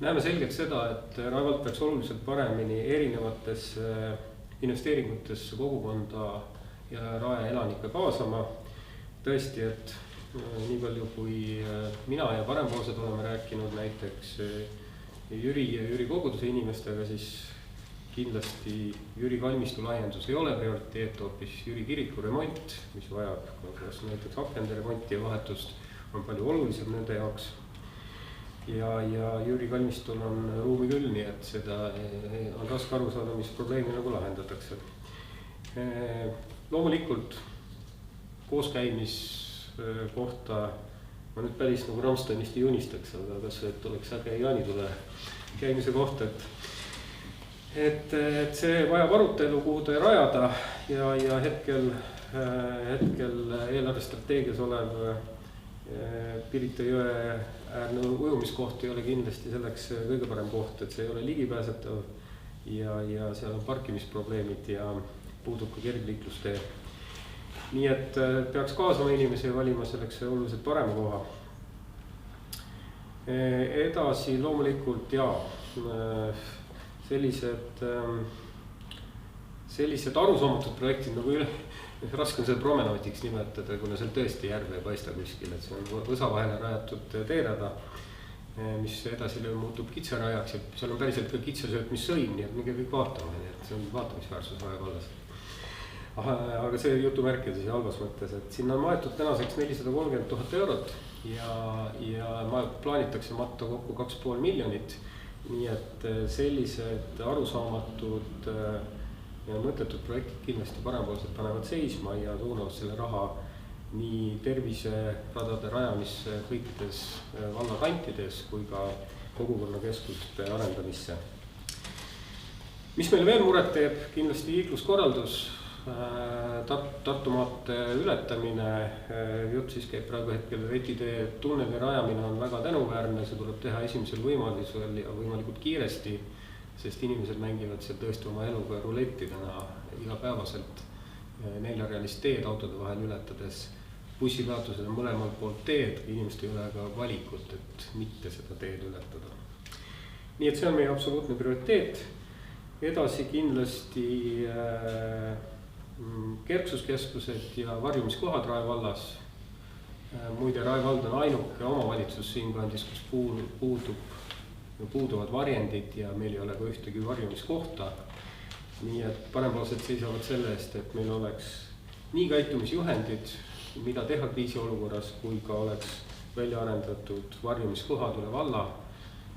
näeme selgelt seda, et Rae vald peaks oluliselt paremini erinevates investeeringutesse kogukonda ja Rae elanikke kaasama. Tõesti, et nii palju kui mina ja parempoolsed oleme rääkinud näiteks Jüri ja Jüri koguduse inimestega, siis kindlasti Jüri kalmistu laiendus ei ole prioriteet, hoopis Jüri kiriku remont, mis vajab näiteks akende remonti ja vahetust, on palju olulisem nende jaoks. Ja Jüri kalmistul on ruumi küll, nii et seda on raske aru saada, mis probleemi nagu lahendatakse. Loomulikult kooskäimis kohta ma nüüd päris nagu Ramsteinist ei unistaks, aga kas et oleks äge jaanitule käimise koht, et see vajab arutelu, kuhu ta rajada ja hetkel eelarvestrateegias olev Pirita jõe äärne ujumiskoht ei ole kindlasti selleks kõige parem koht, et see ei ole ligipääsetav ja seal on parkimisprobleemid ja puudub ka kergliiklustee. Nii et peaks kaasama inimesi ja valima selleks oluliselt parema koha. Edasi loomulikult sellised arusaamatud projektid nagu raske on seda promenaatiks nimetada, kuna seal tõesti järve ei paista kuskil, et see on võsa vahele rajatud teerada, mis edasi muutub kitsarajaks ja seal on päriselt ka kitsasöötmissõim, nii et minge kõik vaatama, nii et see on vaatamisväärsus Rae vallas. Aga see jutumärkides ja halvas mõttes, et sinna on maetud tänaseks 430 000 eurot ja plaanitakse matta kokku 2,5 miljonit. Nii et sellised arusaamatud ja mõttetud projektid kindlasti parempoolsed panevad seisma ja suunavad selle raha nii terviseradade rajamisse kõikides vallakantides kui ka kogukonnakeskuste arendamisse. mis meile veel muret teeb, kindlasti liikluskorraldus, Tartu maantee ületamine, jutt siis käib praegu hetkel vetitee tunneli rajamine on väga tänuväärne, see tuleb teha esimesel võimalusel ja võimalikult kiiresti, sest inimesed mängivad seal tõesti oma eluga ruletti täna igapäevaselt 4-realist teed autode vahel ületades. Bussipeatused on mõlemalt poolt teed, inimeste ei ole ka valikut, et mitte seda teed ületada. Nii et see on meie absoluutne prioriteet. Edasi kindlasti kerksuskeskused ja varjumiskohad Rae vallas. Muide, Rae vald on ainuke omavalitsus siinkandis, kus puuduvad varjendid ja meil ei ole ka ühtegi varjumiskohta. Nii et parempoolsed seisavad selle eest, et meil oleks nii käitumisjuhendid, mida teha kriisiolukorras, kui ka oleks välja arendatud varjumiskohad üle valla,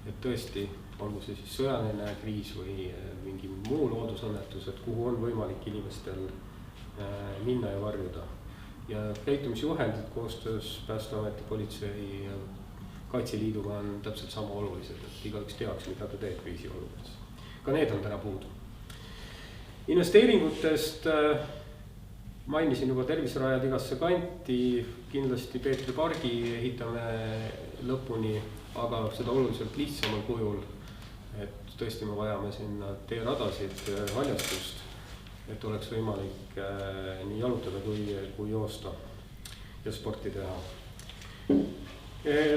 et tõesti olgu see siis sõjaline kriis või mingi muu loodusõnnetus, et kuhu on võimalik inimestel minna ja varjuda. Ja käitumisjuhendid koostöös Päästeameti, politsei ja Kaitseliiduga on täpselt sama olulised, et igaüks teaks, mida ta teeb kriisiolukorras. Ka need on täna puudu. Investeeringutest mainisin juba terviserajad igasse kanti, kindlasti Peetri pargi ehitame lõpuni, aga seda oluliselt lihtsamal kujul. Et tõesti me vajame sinna teeradasid, haljastust, et oleks võimalik nii jalutada kui joosta ja sporti teha.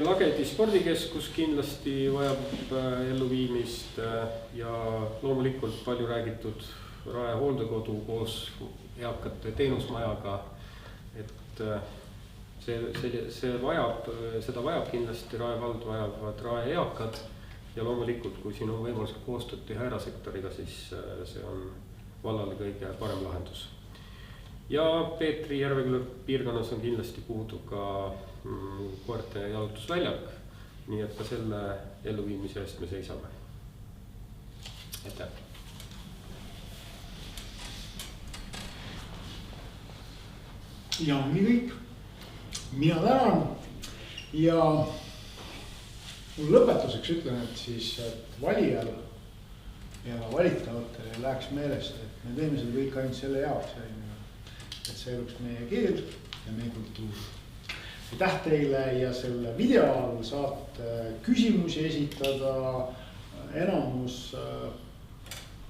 Lagedi spordikeskus kindlasti vajab elluviimist ja loomulikult palju räägitud Rae hooldekodu koos eakate teenusmajaga, et seda vajab kindlasti Rae vald, vajavad Rae eakad. Ja loomulikult, kui siin on võimalus koostööd teha erasektoriga, siis see on vallale kõige parem lahendus. Ja Peetri Järveküla piirkonnas on kindlasti puudu ka koerte jalutusväljak, nii et ka selle elluviimise eest me seisame. Aitäh! Ja nii kõik. Mina tänan ja lõpetuseks ütlen, et siis et valijal ja valitavatel ei läheks meelest, et me teeme seda kõik ainult selle jaoks, et see eluks meie keel ja meie kultuur. Aitäh teile ja selle video all saate küsimusi esitada. Enamus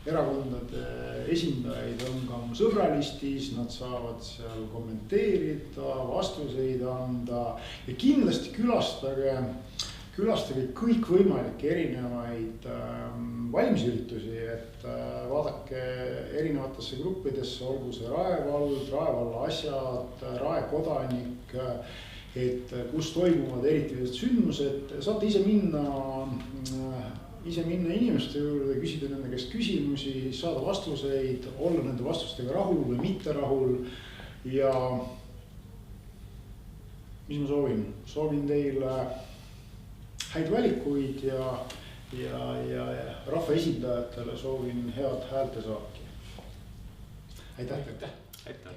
erakondade esindajaid on ka mu sõbralistis, nad saavad seal kommenteerida, vastuseid anda ja kindlasti külastage kõikvõimalikke erinevaid valimisüritusi, et vaadake erinevatesse gruppidesse, olgu see Rae vald, Rae valla asjad, Rae kodanik, et kus toimuvad eriti sündmused, saate ise minna inimeste juurde, küsida nende käest küsimusi, saada vastuseid, olla nende vastustega rahul või mitte rahul ja mis ma soovin? Soovin teile häid valikuid ja rahva esindajatele soovin head häältesaaki. Aitäh! Aitäh!